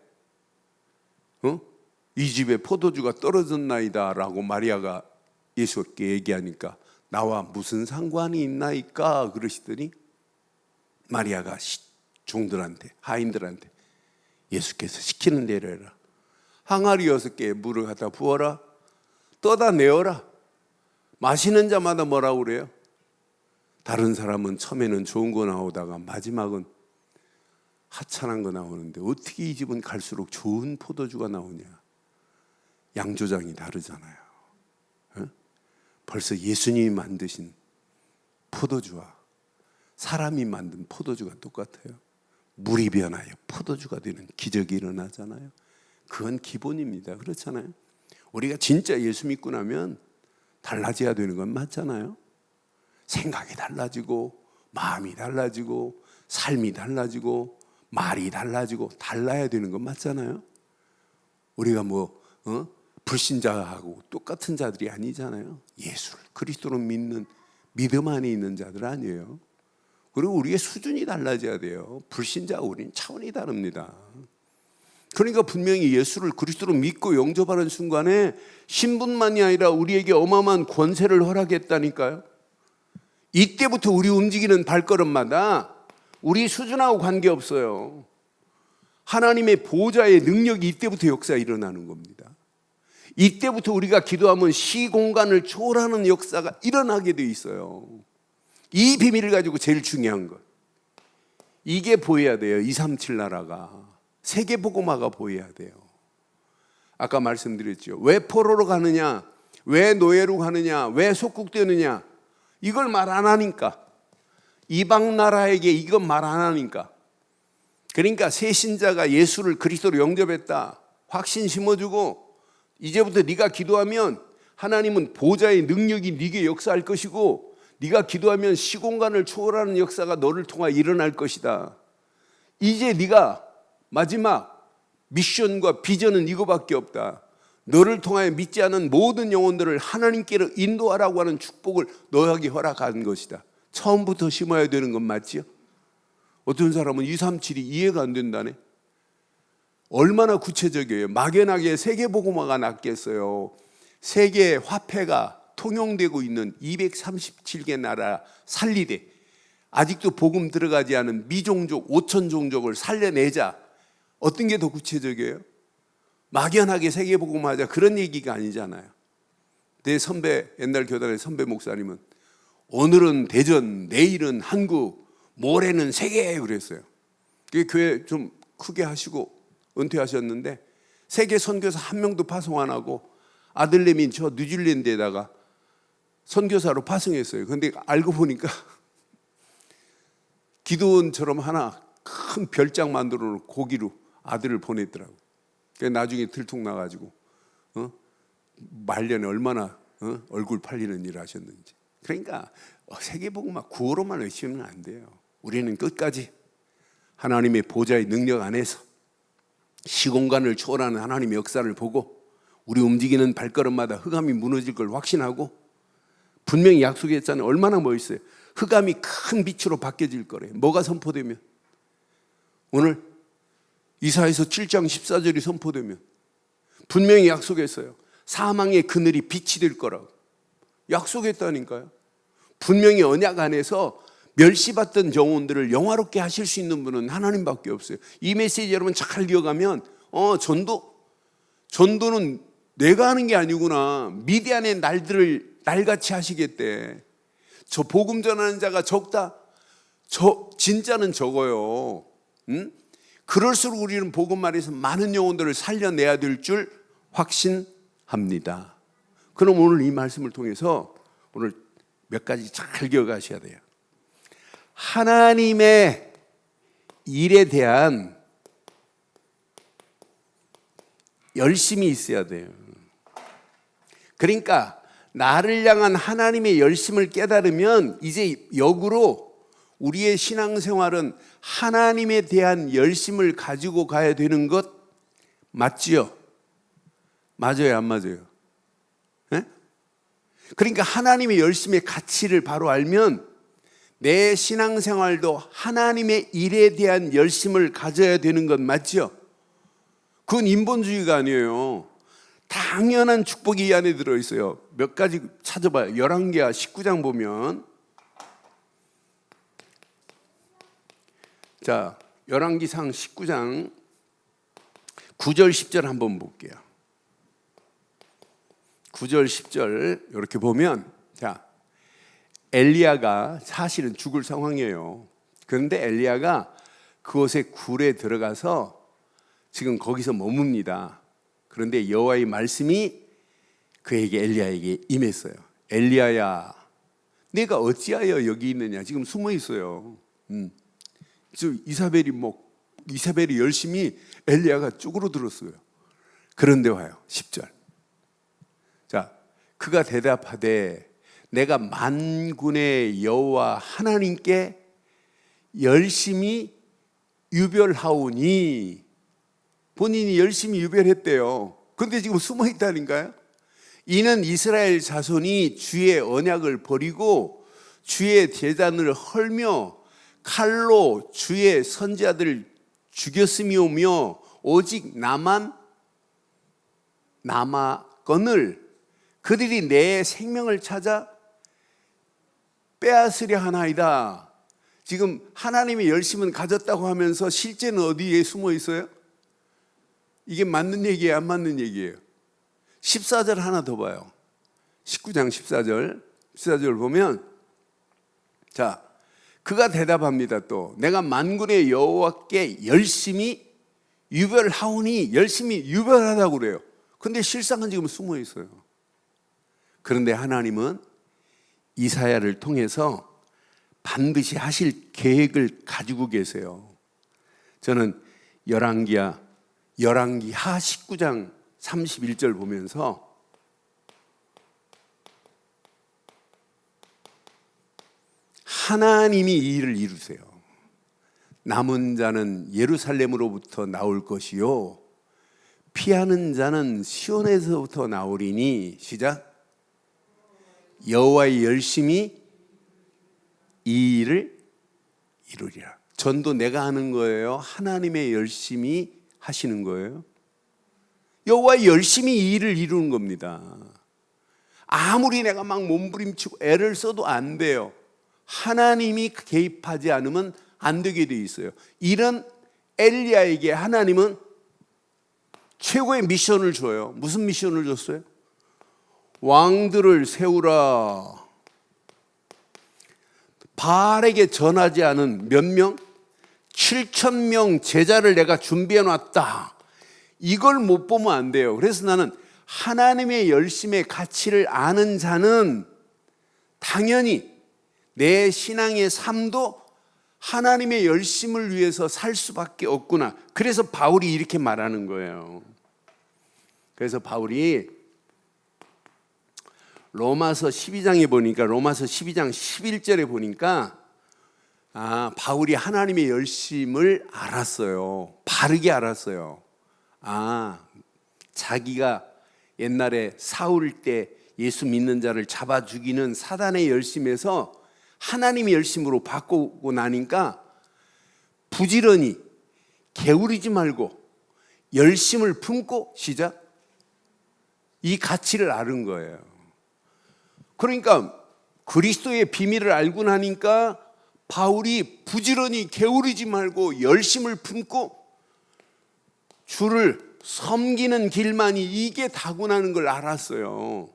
이 집에 포도주가 떨어졌나이다 라고 마리아가 예수께 얘기하니까 나와 무슨 상관이 있나이까 그러시더니 마리아가 종들한테, 하인들한테 예수께서 시키는 대로 해라. 항아리 6개에 물을 갖다 부어라. 떠다 내어라. 마시는 자마다 뭐라고 그래요? 다른 사람은 처음에는 좋은 거 나오다가 마지막은 하찮은 거 나오는데 어떻게 이 집은 갈수록 좋은 포도주가 나오냐? 양조장이 다르잖아요. 벌써 예수님이 만드신 포도주와 사람이 만든 포도주가 똑같아요. 물이 변하여 포도주가 되는 기적이 일어나잖아요. 그건 기본입니다. 그렇잖아요. 우리가 진짜 예수 믿고 나면 달라져야 되는 건 맞잖아요. 생각이 달라지고 마음이 달라지고 삶이 달라지고 말이 달라지고 달라야 되는 건 맞잖아요. 우리가 불신자하고 똑같은 자들이 아니잖아요. 예수를 그리스도로 믿는 믿음 안에 있는 자들 아니에요. 그리고 우리의 수준이 달라져야 돼요. 불신자하고 우리는 차원이 다릅니다. 그러니까 분명히 예수를 그리스도로 믿고 영접하는 순간에 신분만이 아니라 우리에게 어마어마한 권세를 허락했다니까요. 이때부터 우리 움직이는 발걸음마다 우리 수준하고 관계없어요. 하나님의 보좌의 능력이 이때부터 역사가 일어나는 겁니다. 이때부터 우리가 기도하면 시공간을 초월하는 역사가 일어나게 돼 있어요. 이 비밀을 가지고 제일 중요한 것, 이게 보여야 돼요. 237 나라가, 세계복음화가 보여야 돼요. 아까 말씀드렸죠. 왜 포로로 가느냐, 왜 노예로 가느냐, 왜 속국되느냐, 이걸 말 안 하니까, 이방 나라에게 이건 말 안 하니까. 그러니까 새 신자가 예수를 그리스도로 영접했다, 확신 심어주고 이제부터 네가 기도하면 하나님은 보좌의 능력이 네게 역사할 것이고, 네가 기도하면 시공간을 초월하는 역사가 너를 통하여 일어날 것이다. 이제 네가 마지막 미션과 비전은 이거밖에 없다. 너를 통하여 믿지 않은 모든 영혼들을 하나님께로 인도하라고 하는 축복을 너에게 허락한 것이다. 처음부터 심어야 되는 건 맞지요? 어떤 사람은 237이 이해가 안 된다네. 얼마나 구체적이에요. 막연하게 세계복음화가 낫겠어요. 세계 화폐가 통용되고 있는 237개 나라 살리되 아직도 복음 들어가지 않은 미종족 5천 종족을 살려내자. 어떤 게 더 구체적이에요? 막연하게 세계복음화하자, 그런 얘기가 아니잖아요. 내 선배, 옛날 교단의 선배 목사님은 오늘은 대전, 내일은 한국, 모레는 세계 그랬어요. 교회 좀 크게 하시고 은퇴하셨는데 세계 선교사 한 명도 파송 안 하고 아들내미 저 뉴질랜드에다가 선교사로 파송했어요. 그런데 알고 보니까 기도원처럼 하나 큰 별장 만들어 놓은 고기로 아들을 보냈더라고요. 나중에 들통나가지고 말년에 얼마나 얼굴 팔리는 일을 하셨는지. 그러니까 세계복음화 구호로만 외치면 안 돼요. 우리는 끝까지 하나님의 보좌의 능력 안에서 시공간을 초월하는 하나님의 역사를 보고 우리 움직이는 발걸음마다 흑암이 무너질 걸 확신하고, 분명히 약속했잖아요. 얼마나 멋있어요. 흑암이 큰 빛으로 바뀌어질 거래요. 뭐가 선포되면? 오늘 이사야서 7장 14절이 선포되면 분명히 약속했어요. 사망의 그늘이 빛이 될 거라고 약속했다니까요. 분명히 언약 안에서 멸시받던 영혼들을 영화롭게 하실 수 있는 분은 하나님밖에 없어요. 이 메시지 여러분 잘 기억하면 전도는 내가 하는 게 아니구나. 미디안의 날들을 날같이 하시겠대. 저 복음 전하는 자가 적다. 진짜는 적어요. 그럴수록 우리는 복음 안에서 많은 영혼들을 살려내야 될 줄 확신합니다. 그럼 오늘 이 말씀을 통해서 오늘 몇 가지 잘 기억하셔야 돼요. 하나님의 일에 대한 열심이 있어야 돼요. 그러니까 나를 향한 하나님의 열심을 깨달으면 이제 역으로 우리의 신앙생활은 하나님에 대한 열심을 가지고 가야 되는 것 맞지요? 맞아요, 안 맞아요? 네? 그러니까 하나님의 열심의 가치를 바로 알면 내 신앙생활도 하나님의 일에 대한 열심을 가져야 되는 것 맞죠? 그건 인본주의가 아니에요. 당연한 축복이 이 안에 들어있어요. 몇 가지 찾아봐요. 열왕기하 19장 보면, 자, 열왕기상 19장 9절 10절 한번 볼게요. 9절 10절 이렇게 보면, 자, 엘리야가 사실은 죽을 상황이에요. 그런데 엘리야가 그곳에 굴에 들어가서 지금 거기서 머뭅니다. 그런데 여호와의 말씀이 그에게 엘리야에게 임했어요. 엘리야야, 내가 어찌하여 여기 있느냐. 지금 숨어 있어요. 이사벨이 열심히 엘리야가 쪼그러들었어요. 그런데 와요. 10절. 자, 그가 대답하되 내가 만군의 여호와 하나님께 열심히 유별하오니. 본인이 열심히 유별했대요. 그런데 지금 숨어 있다니까요. 이는 이스라엘 자손이 주의 언약을 버리고 주의 제단을 헐며 칼로 주의 선지자들을 죽였음이오며 오직 나만 남았거늘 그들이 내 생명을 찾아 빼앗으려 하나이다. 지금 하나님의 열심은 가졌다고 하면서 실제는 어디에 숨어 있어요? 이게 맞는 얘기예요, 안 맞는 얘기예요? 14절 하나 더 봐요. 19장 14절 보면, 자, 그가 대답합니다. 또 내가 만군의 여호와께 열심히 유별하오니. 열심히 유별하다고 그래요. 근데 실상은 지금 숨어 있어요. 그런데 하나님은 이사야를 통해서 반드시 하실 계획을 가지고 계세요. 저는 열왕기하 19장 31절 보면서 하나님이 이 일을 이루세요. 남은 자는 예루살렘으로부터 나올 것이요 피하는 자는 시온에서부터 나오리니. 시작. 여호와의 열심히 이 일을 이루리라. 전도 내가 하는 거예요? 하나님의 열심히 하시는 거예요? 여호와의 열심히 이 일을 이루는 겁니다. 아무리 내가 막 몸부림치고 애를 써도 안 돼요. 하나님이 개입하지 않으면 안 되게 돼 있어요. 이런 엘리야에게 하나님은 최고의 미션을 줘요. 무슨 미션을 줬어요? 왕들을 세우라. 바알에게 전하지 않은 몇 명? 7,000명 제자를 내가 준비해 놨다. 이걸 못 보면 안 돼요. 그래서 나는 하나님의 열심의 가치를 아는 자는 당연히 내 신앙의 삶도 하나님의 열심을 위해서 살 수밖에 없구나. 그래서 바울이 이렇게 말하는 거예요. 그래서 바울이 로마서 12장에 보니까, 로마서 12장 11절에 보니까 바울이 하나님의 열심을 알았어요. 바르게 알았어요. 자기가 옛날에 사울 때 예수 믿는 자를 잡아 죽이는 사단의 열심에서 하나님의 열심으로 바꾸고 나니까 부지런히 게으르지 말고 열심을 품고, 시작, 이 가치를 아는 거예요. 그러니까 그리스도의 비밀을 알고 나니까 바울이 부지런히 게으르지 말고 열심을 품고 주를 섬기는 길만이 이게 다구나는 걸 알았어요.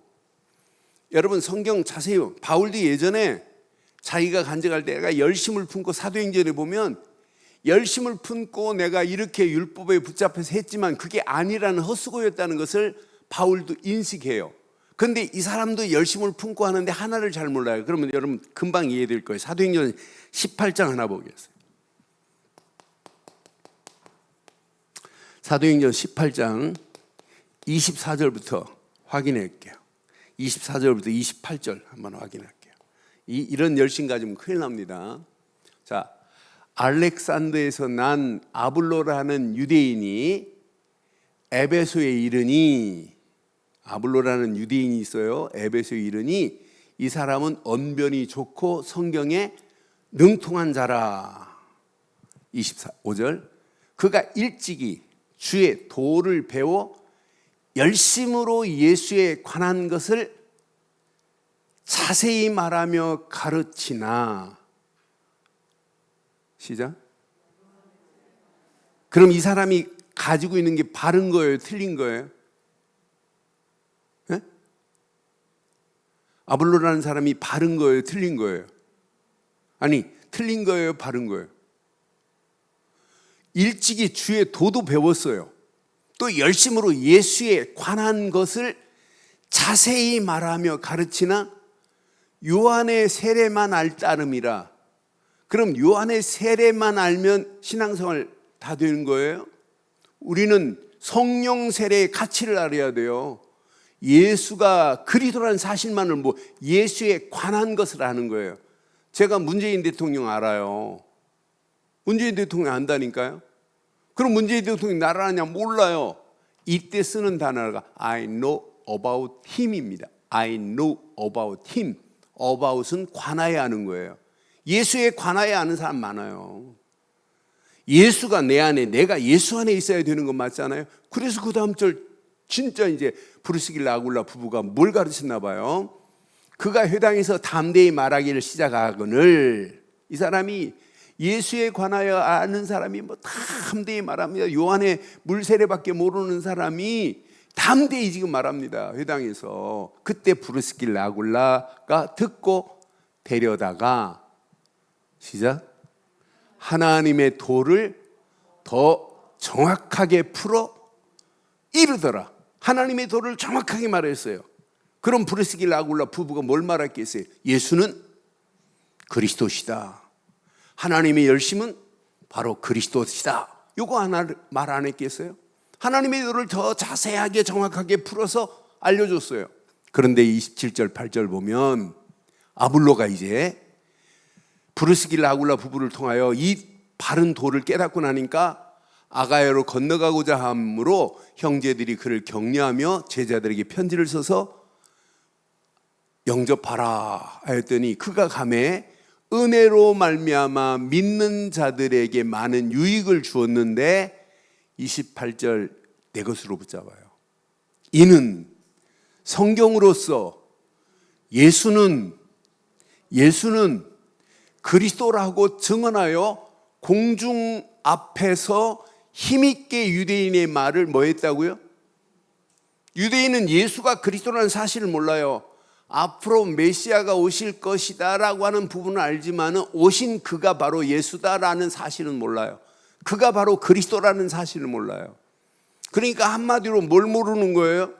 여러분 성경 자세히 바울도 예전에 자기가 간증할 때 내가 열심을 품고, 사도행전에 보면 열심을 품고 내가 이렇게 율법에 붙잡혀서 했지만 그게 아니라는 헛수고였다는 것을 바울도 인식해요. 그런데 이 사람도 열심을 품고 하는데 하나를 잘 몰라요. 그러면 여러분 금방 이해될 거예요. 사도행전 18장 하나 보겠어요. 사도행전 18장 24절부터 확인할게요. 24절부터 28절 한번 확인할게요. 이런 열심 가지면 큰일 납니다. 자, 알렉산더에서 난 아블로라는 유대인이 에베소에 이르니, 아블로라는 유대인이 있어요. 에베소에 이르니 이 사람은 언변이 좋고 성경에 능통한 자라. 25절. 그가 일찍이 주의 도를 배워 열심으로 예수에 관한 것을 자세히 말하며 가르치나. 시작. 그럼 이 사람이 가지고 있는 게 바른 거예요? 틀린 거예요? 네? 아볼로라는 사람이 바른 거예요? 틀린 거예요? 아니, 틀린 거예요? 바른 거예요? 일찍이 주의 도도 배웠어요. 또 열심으로 예수에 관한 것을 자세히 말하며 가르치나 요한의 세례만 알 따름이라. 그럼 요한의 세례만 알면 신앙생활 다 되는 거예요? 우리는 성령 세례의 가치를 알아야 돼요. 예수가 그리스도라는 사실만을 예수에 관한 것을 아는 거예요. 제가 문재인 대통령 알아요. 문재인 대통령 안다니까요. 그럼 문재인 대통령 나를 아냐? 몰라요. 이때 쓰는 단어가 I know about him입니다. I know about him. about은 관하여 아는 거예요. 예수에 관하여 아는 사람 많아요. 예수가 내 안에, 내가 예수 안에 있어야 되는 건 맞잖아요. 그래서 그 다음 절 진짜 이제 브루스길라 아굴라 부부가 뭘 가르쳤나 봐요. 그가 회당에서 담대히 말하기를 시작하거늘, 이 사람이 예수에 관하여 아는 사람이 담대히 말합니다. 요한의 물세례밖에 모르는 사람이 담대히 지금 말합니다. 회당에서. 그때 브루스길라 아굴라가 듣고 데려다가 시작. 하나님의 도를 더 정확하게 풀어 이르더라. 하나님의 도를 정확하게 말했어요. 그럼 브루스길라 아굴라 부부가 뭘 말했겠어요? 예수는 그리스도시다. 하나님의 열심은 바로 그리스도시다. 요거 하나 말 안 했겠어요? 하나님의 도를 더 자세하게 정확하게 풀어서 알려줬어요. 그런데 27절 8절 보면 아볼로가 이제 브루스길라 아굴라 부부를 통하여 이 바른 도를 깨닫고 나니까 아가야로 건너가고자 함으로 형제들이 그를 격려하며 제자들에게 편지를 써서 영접하라 하였더니 그가 가매 은혜로 말미암아 믿는 자들에게 많은 유익을 주었는데 28절 내 것으로 붙잡아요. 이는 성경으로서 예수는 그리스도라고 증언하여 공중 앞에서 힘있게 유대인의 말을 뭐 했다고요? 유대인은 예수가 그리스도라는 사실을 몰라요. 앞으로 메시아가 오실 것이다 라고 하는 부분은 알지만 오신 그가 바로 예수다라는 사실은 몰라요. 그가 바로 그리스도라는 사실을 몰라요. 그러니까 한마디로 뭘 모르는 거예요?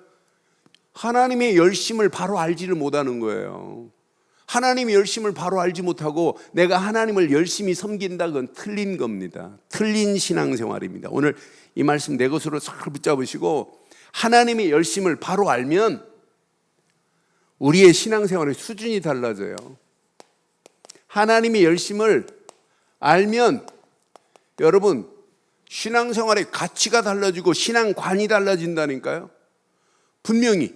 하나님의 열심을 바로 알지를 못하는 거예요. 하나님의 열심을 바로 알지 못하고 내가 하나님을 열심히 섬긴다, 그건 틀린 겁니다. 틀린 신앙생활입니다. 오늘 이 말씀 내 것으로 잘 붙잡으시고 하나님의 열심을 바로 알면 우리의 신앙생활의 수준이 달라져요. 하나님의 열심을 알면 여러분 신앙생활의 가치가 달라지고 신앙관이 달라진다니까요. 분명히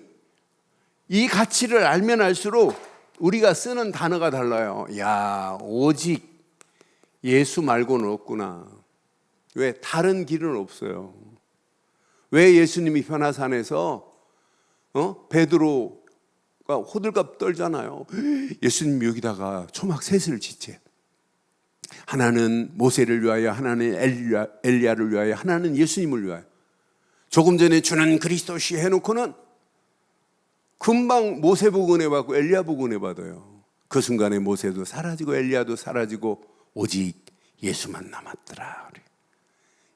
이 가치를 알면 알수록 우리가 쓰는 단어가 달라요. 야, 오직 예수 말고는 없구나. 왜? 다른 길은 없어요. 왜 예수님이 변화산에서 베드로가 호들갑 떨잖아요. 예수님 여기다가 초막 셋을 지체. 하나는 모세를 위하여, 하나는 엘리야를 위하여, 하나는 예수님을 위하여. 조금 전에 주는 그리스도시 해놓고는 금방 모세 보고 은혜 받고 엘리야 보고 은혜 받아요. 그 순간에 모세도 사라지고 엘리야도 사라지고 오직 예수만 남았더라.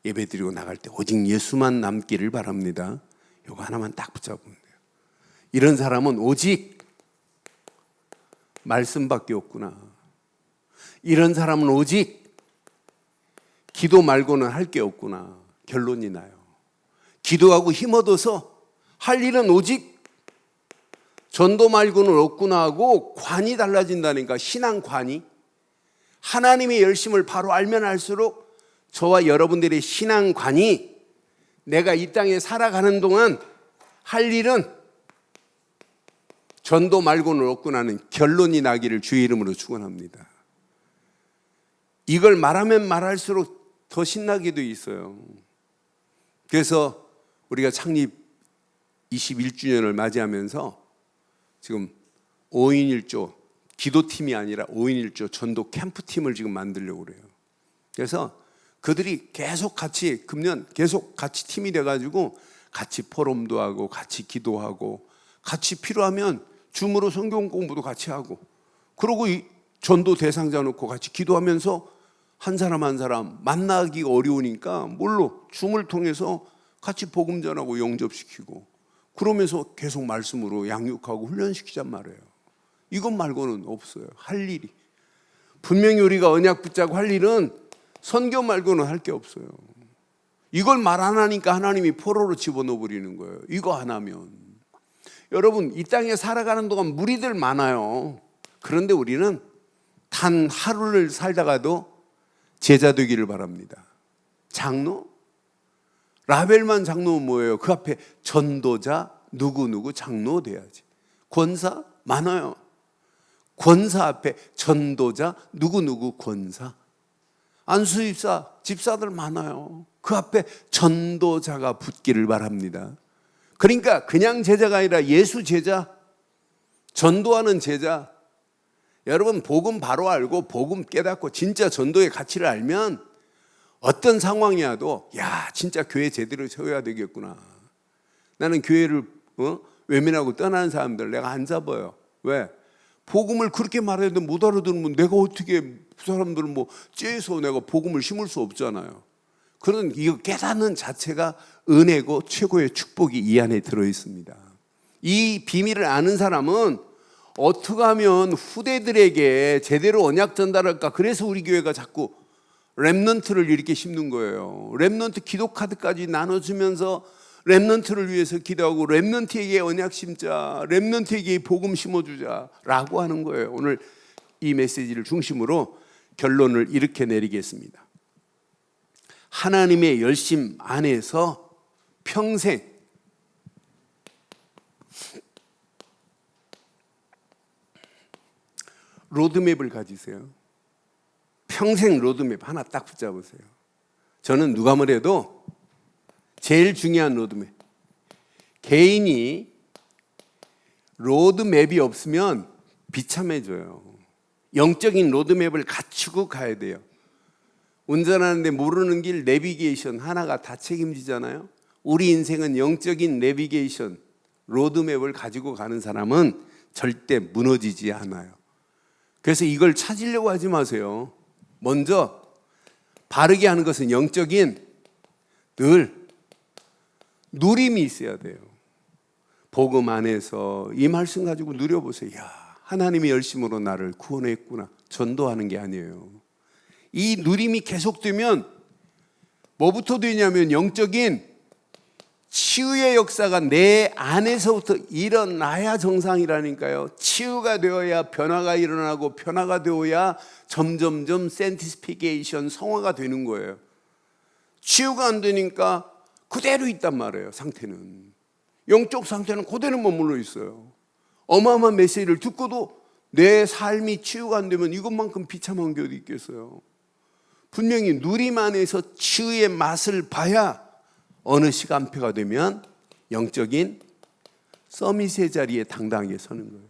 예배 드리고 나갈 때 오직 예수만 남기를 바랍니다. 이거 하나만 딱 붙잡으면 돼요. 이런 사람은 오직 말씀밖에 없구나. 이런 사람은 오직 기도 말고는 할 게 없구나. 결론이 나요. 기도하고 힘 얻어서 할 일은 오직 전도 말고는 없구나 하고 관이 달라진다니까. 신앙관이. 하나님의 열심을 바로 알면 알수록 저와 여러분들의 신앙관이 내가 이 땅에 살아가는 동안 할 일은 전도 말고는 없구나는 결론이 나기를 주의 이름으로 축원합니다. 이걸 말하면 말할수록 더 신나게도 있어요. 그래서 우리가 창립 21주년을 맞이하면서 지금 5인 1조 기도팀이 아니라 5인 1조 전도 캠프팀을 지금 만들려고 그래요. 그래서 그들이 계속 같이 금년 계속 같이 팀이 돼가지고 같이 포럼도 하고 같이 기도하고 같이 필요하면 줌으로 성경 공부도 같이 하고 그러고 이 전도 대상자 놓고 같이 기도하면서 한 사람 한 사람 만나기가 어려우니까 뭘로 줌을 통해서 같이 복음 전하고 영접시키고 그러면서 계속 말씀으로 양육하고 훈련시키잔 말이에요. 이것 말고는 없어요. 할 일이. 분명히 우리가 언약 붙잡고 할 일은 선교 말고는 할 게 없어요. 이걸 말 안 하니까 하나님이 포로로 집어넣어 버리는 거예요. 이거 안 하면. 여러분, 이 땅에 살아가는 동안 무리들 많아요. 그런데 우리는 단 하루를 살다가도 제자 되기를 바랍니다. 장로? 라벨만 장로는 뭐예요? 그 앞에 전도자, 누구누구 장로 돼야지. 권사? 많아요. 권사 앞에 전도자, 누구누구 권사. 안수집사, 집사들 많아요. 그 앞에 전도자가 붙기를 바랍니다. 그러니까 그냥 제자가 아니라 예수 제자, 전도하는 제자. 여러분, 복음 바로 알고 복음 깨닫고 진짜 전도의 가치를 알면 어떤 상황이라도 야, 진짜 교회 제대로 세워야 되겠구나. 나는 교회를 외면하고 떠나는 사람들 내가 안 잡아요. 왜? 복음을 그렇게 말해도 못 알아들으면 내가 어떻게 그 사람들을 뭐 째서 내가 복음을 심을 수 없잖아요. 그런 이거 깨닫는 자체가 은혜고 최고의 축복이 이 안에 들어 있습니다. 이 비밀을 아는 사람은 어떻게 하면 후대들에게 제대로 언약 전달할까? 그래서 우리 교회가 자꾸 렘넌트를 이렇게 심는 거예요. 렘넌트 기도 카드까지 나눠주면서 렘넌트를 위해서 기도하고 렘넌트에게 언약 심자, 렘넌트에게 복음 심어주자라고 하는 거예요. 오늘 이 메시지를 중심으로 결론을 이렇게 내리겠습니다. 하나님의 열심 안에서 평생 로드맵을 가지세요. 평생 로드맵 하나 딱 붙잡으세요. 저는 누가 뭐래도 제일 중요한 로드맵. 개인이 로드맵이 없으면 비참해져요. 영적인 로드맵을 갖추고 가야 돼요. 운전하는데 모르는 길 내비게이션 하나가 다 책임지잖아요. 우리 인생은 영적인 내비게이션, 로드맵을 가지고 가는 사람은 절대 무너지지 않아요. 그래서 이걸 찾으려고 하지 마세요. 먼저 바르게 하는 것은 영적인 늘 누림이 있어야 돼요. 복음 안에서 이 말씀 가지고 누려보세요. 야, 하나님의 열심으로 나를 구원했구나. 전도하는 게 아니에요. 이 누림이 계속되면 뭐부터 되냐면 영적인 치유의 역사가 내 안에서부터 일어나야 정상이라니까요. 치유가 되어야 변화가 일어나고 변화가 되어야 점점점 센티피케이션, 성화가 되는 거예요. 치유가 안 되니까 그대로 있단 말이에요. 상태는. 영적 상태는 그대로 머물러 있어요. 어마어마한 메시지를 듣고도 내 삶이 치유가 안 되면 이것만큼 비참한 게 어디 있겠어요. 분명히 누림 안에서 치유의 맛을 봐야 어느 시간표가 되면 영적인 서밋의 자리에 당당하게 서는 거예요.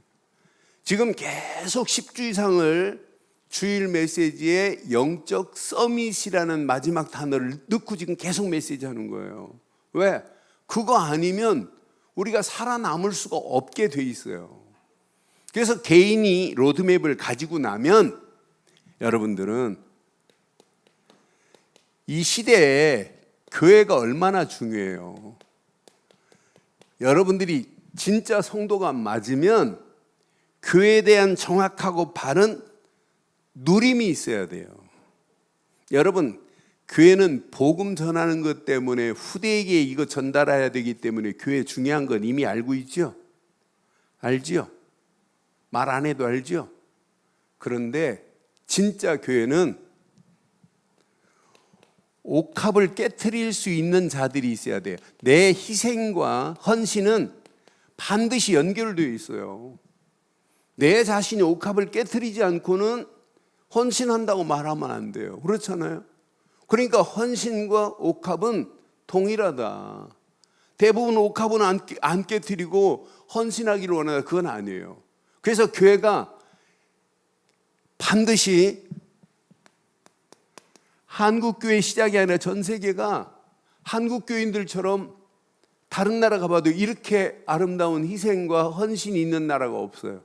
지금 계속 10주 이상을 주일 메시지에 영적 서밋이라는 마지막 단어를 넣고 지금 계속 메시지 하는 거예요. 왜? 그거 아니면 우리가 살아남을 수가 없게 돼 있어요. 그래서 개인이 로드맵을 가지고 나면 여러분들은 이 시대에 교회가 얼마나 중요해요. 여러분들이 진짜 성도가 맞으면 교회에 대한 정확하고 바른 누림이 있어야 돼요. 여러분, 교회는 복음 전하는 것 때문에 후대에게 이거 전달해야 되기 때문에 교회 중요한 건 이미 알고 있죠? 알지요? 말 안 해도 알죠? 그런데 진짜 교회는 옥합을 깨트릴 수 있는 자들이 있어야 돼요. 내 희생과 헌신은 반드시 연결되어 있어요. 내 자신이 옥합을 깨트리지 않고는 헌신한다고 말하면 안 돼요. 그렇잖아요. 그러니까 헌신과 옥합은 동일하다. 대부분 옥합은 안 깨트리고 헌신하기를 원한다. 그건 아니에요. 그래서 교회가 반드시 한국교회 시작이 아니라 전 세계가 한국교인들처럼 다른 나라 가봐도 이렇게 아름다운 희생과 헌신이 있는 나라가 없어요.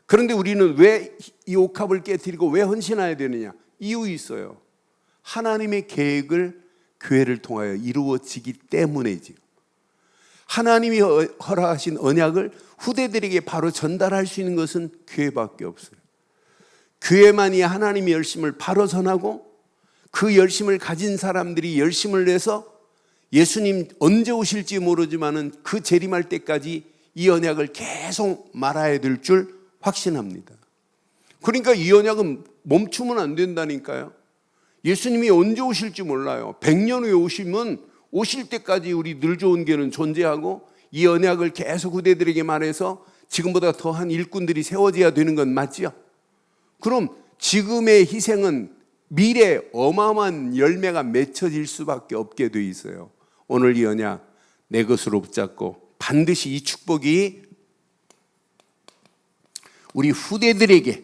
그런데 우리는 왜 이 옥합을 깨트리고 왜 헌신해야 되느냐? 이유 있어요. 하나님의 계획을 교회를 통하여 이루어지기 때문이지. 하나님이 허락하신 언약을 후대들에게 바로 전달할 수 있는 것은 교회밖에 없어요. 교회만이 하나님의 열심을 바로 전하고 그 열심을 가진 사람들이 열심을 내서 예수님 언제 오실지 모르지만은 그 재림할 때까지 이 언약을 계속 말아야 될 줄 확신합니다. 그러니까 이 언약은 멈추면 안 된다니까요. 예수님이 언제 오실지 몰라요. 100년 후에 오시면 오실 때까지 우리 늘 좋은 교회는 존재하고 이 언약을 계속 후대들에게 말해서 지금보다 더한 일꾼들이 세워져야 되는 건 맞지요? 그럼 지금의 희생은 미래 어마어마한 열매가 맺혀질 수밖에 없게 돼 있어요. 오늘 이 언약 내 것으로 붙잡고 반드시 이 축복이 우리 후대들에게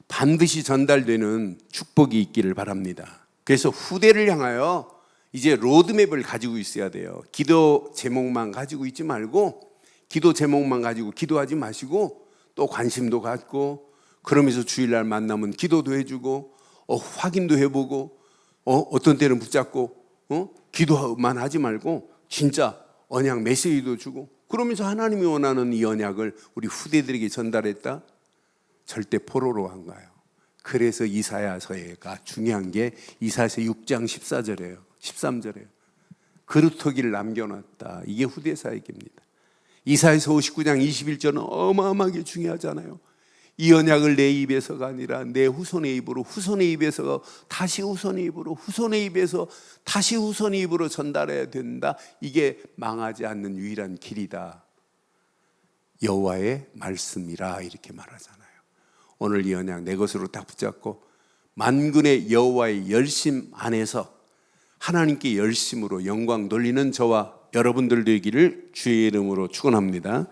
반드시 전달되는 축복이 있기를 바랍니다. 그래서 후대를 향하여 이제 로드맵을 가지고 있어야 돼요. 기도 제목만 가지고 있지 말고 기도 제목만 가지고 기도하지 마시고 또 관심도 갖고 그러면서 주일날 만나면 기도도 해주고 확인도 해보고 어떤 때는 붙잡고 기도만 하지 말고 진짜 언약 메시지도 주고 그러면서 하나님이 원하는 이 언약을 우리 후대들에게 전달했다? 절대 포로로 한 거예요. 그래서 이사야서가 중요한 게 이사야서 6장 14절이에요. 13절이에요. 그루터기를 남겨놨다. 이게 후대사역입니다. 이사야서 59장 21절은 어마어마하게 중요하잖아요. 이 언약을 내 입에서가 아니라 내 후손의 입으로, 후손의 입에서 다시 후손의 입으로, 후손의 입에서 다시 후손의 입으로 전달해야 된다. 이게 망하지 않는 유일한 길이다. 여호와의 말씀이라 이렇게 말하잖아요. 오늘 이 언약 내 것으로 딱 붙잡고 만군의 여호와의 열심 안에서 하나님께 열심으로 영광 돌리는 저와 여러분들 되기를 주의 이름으로 축원합니다.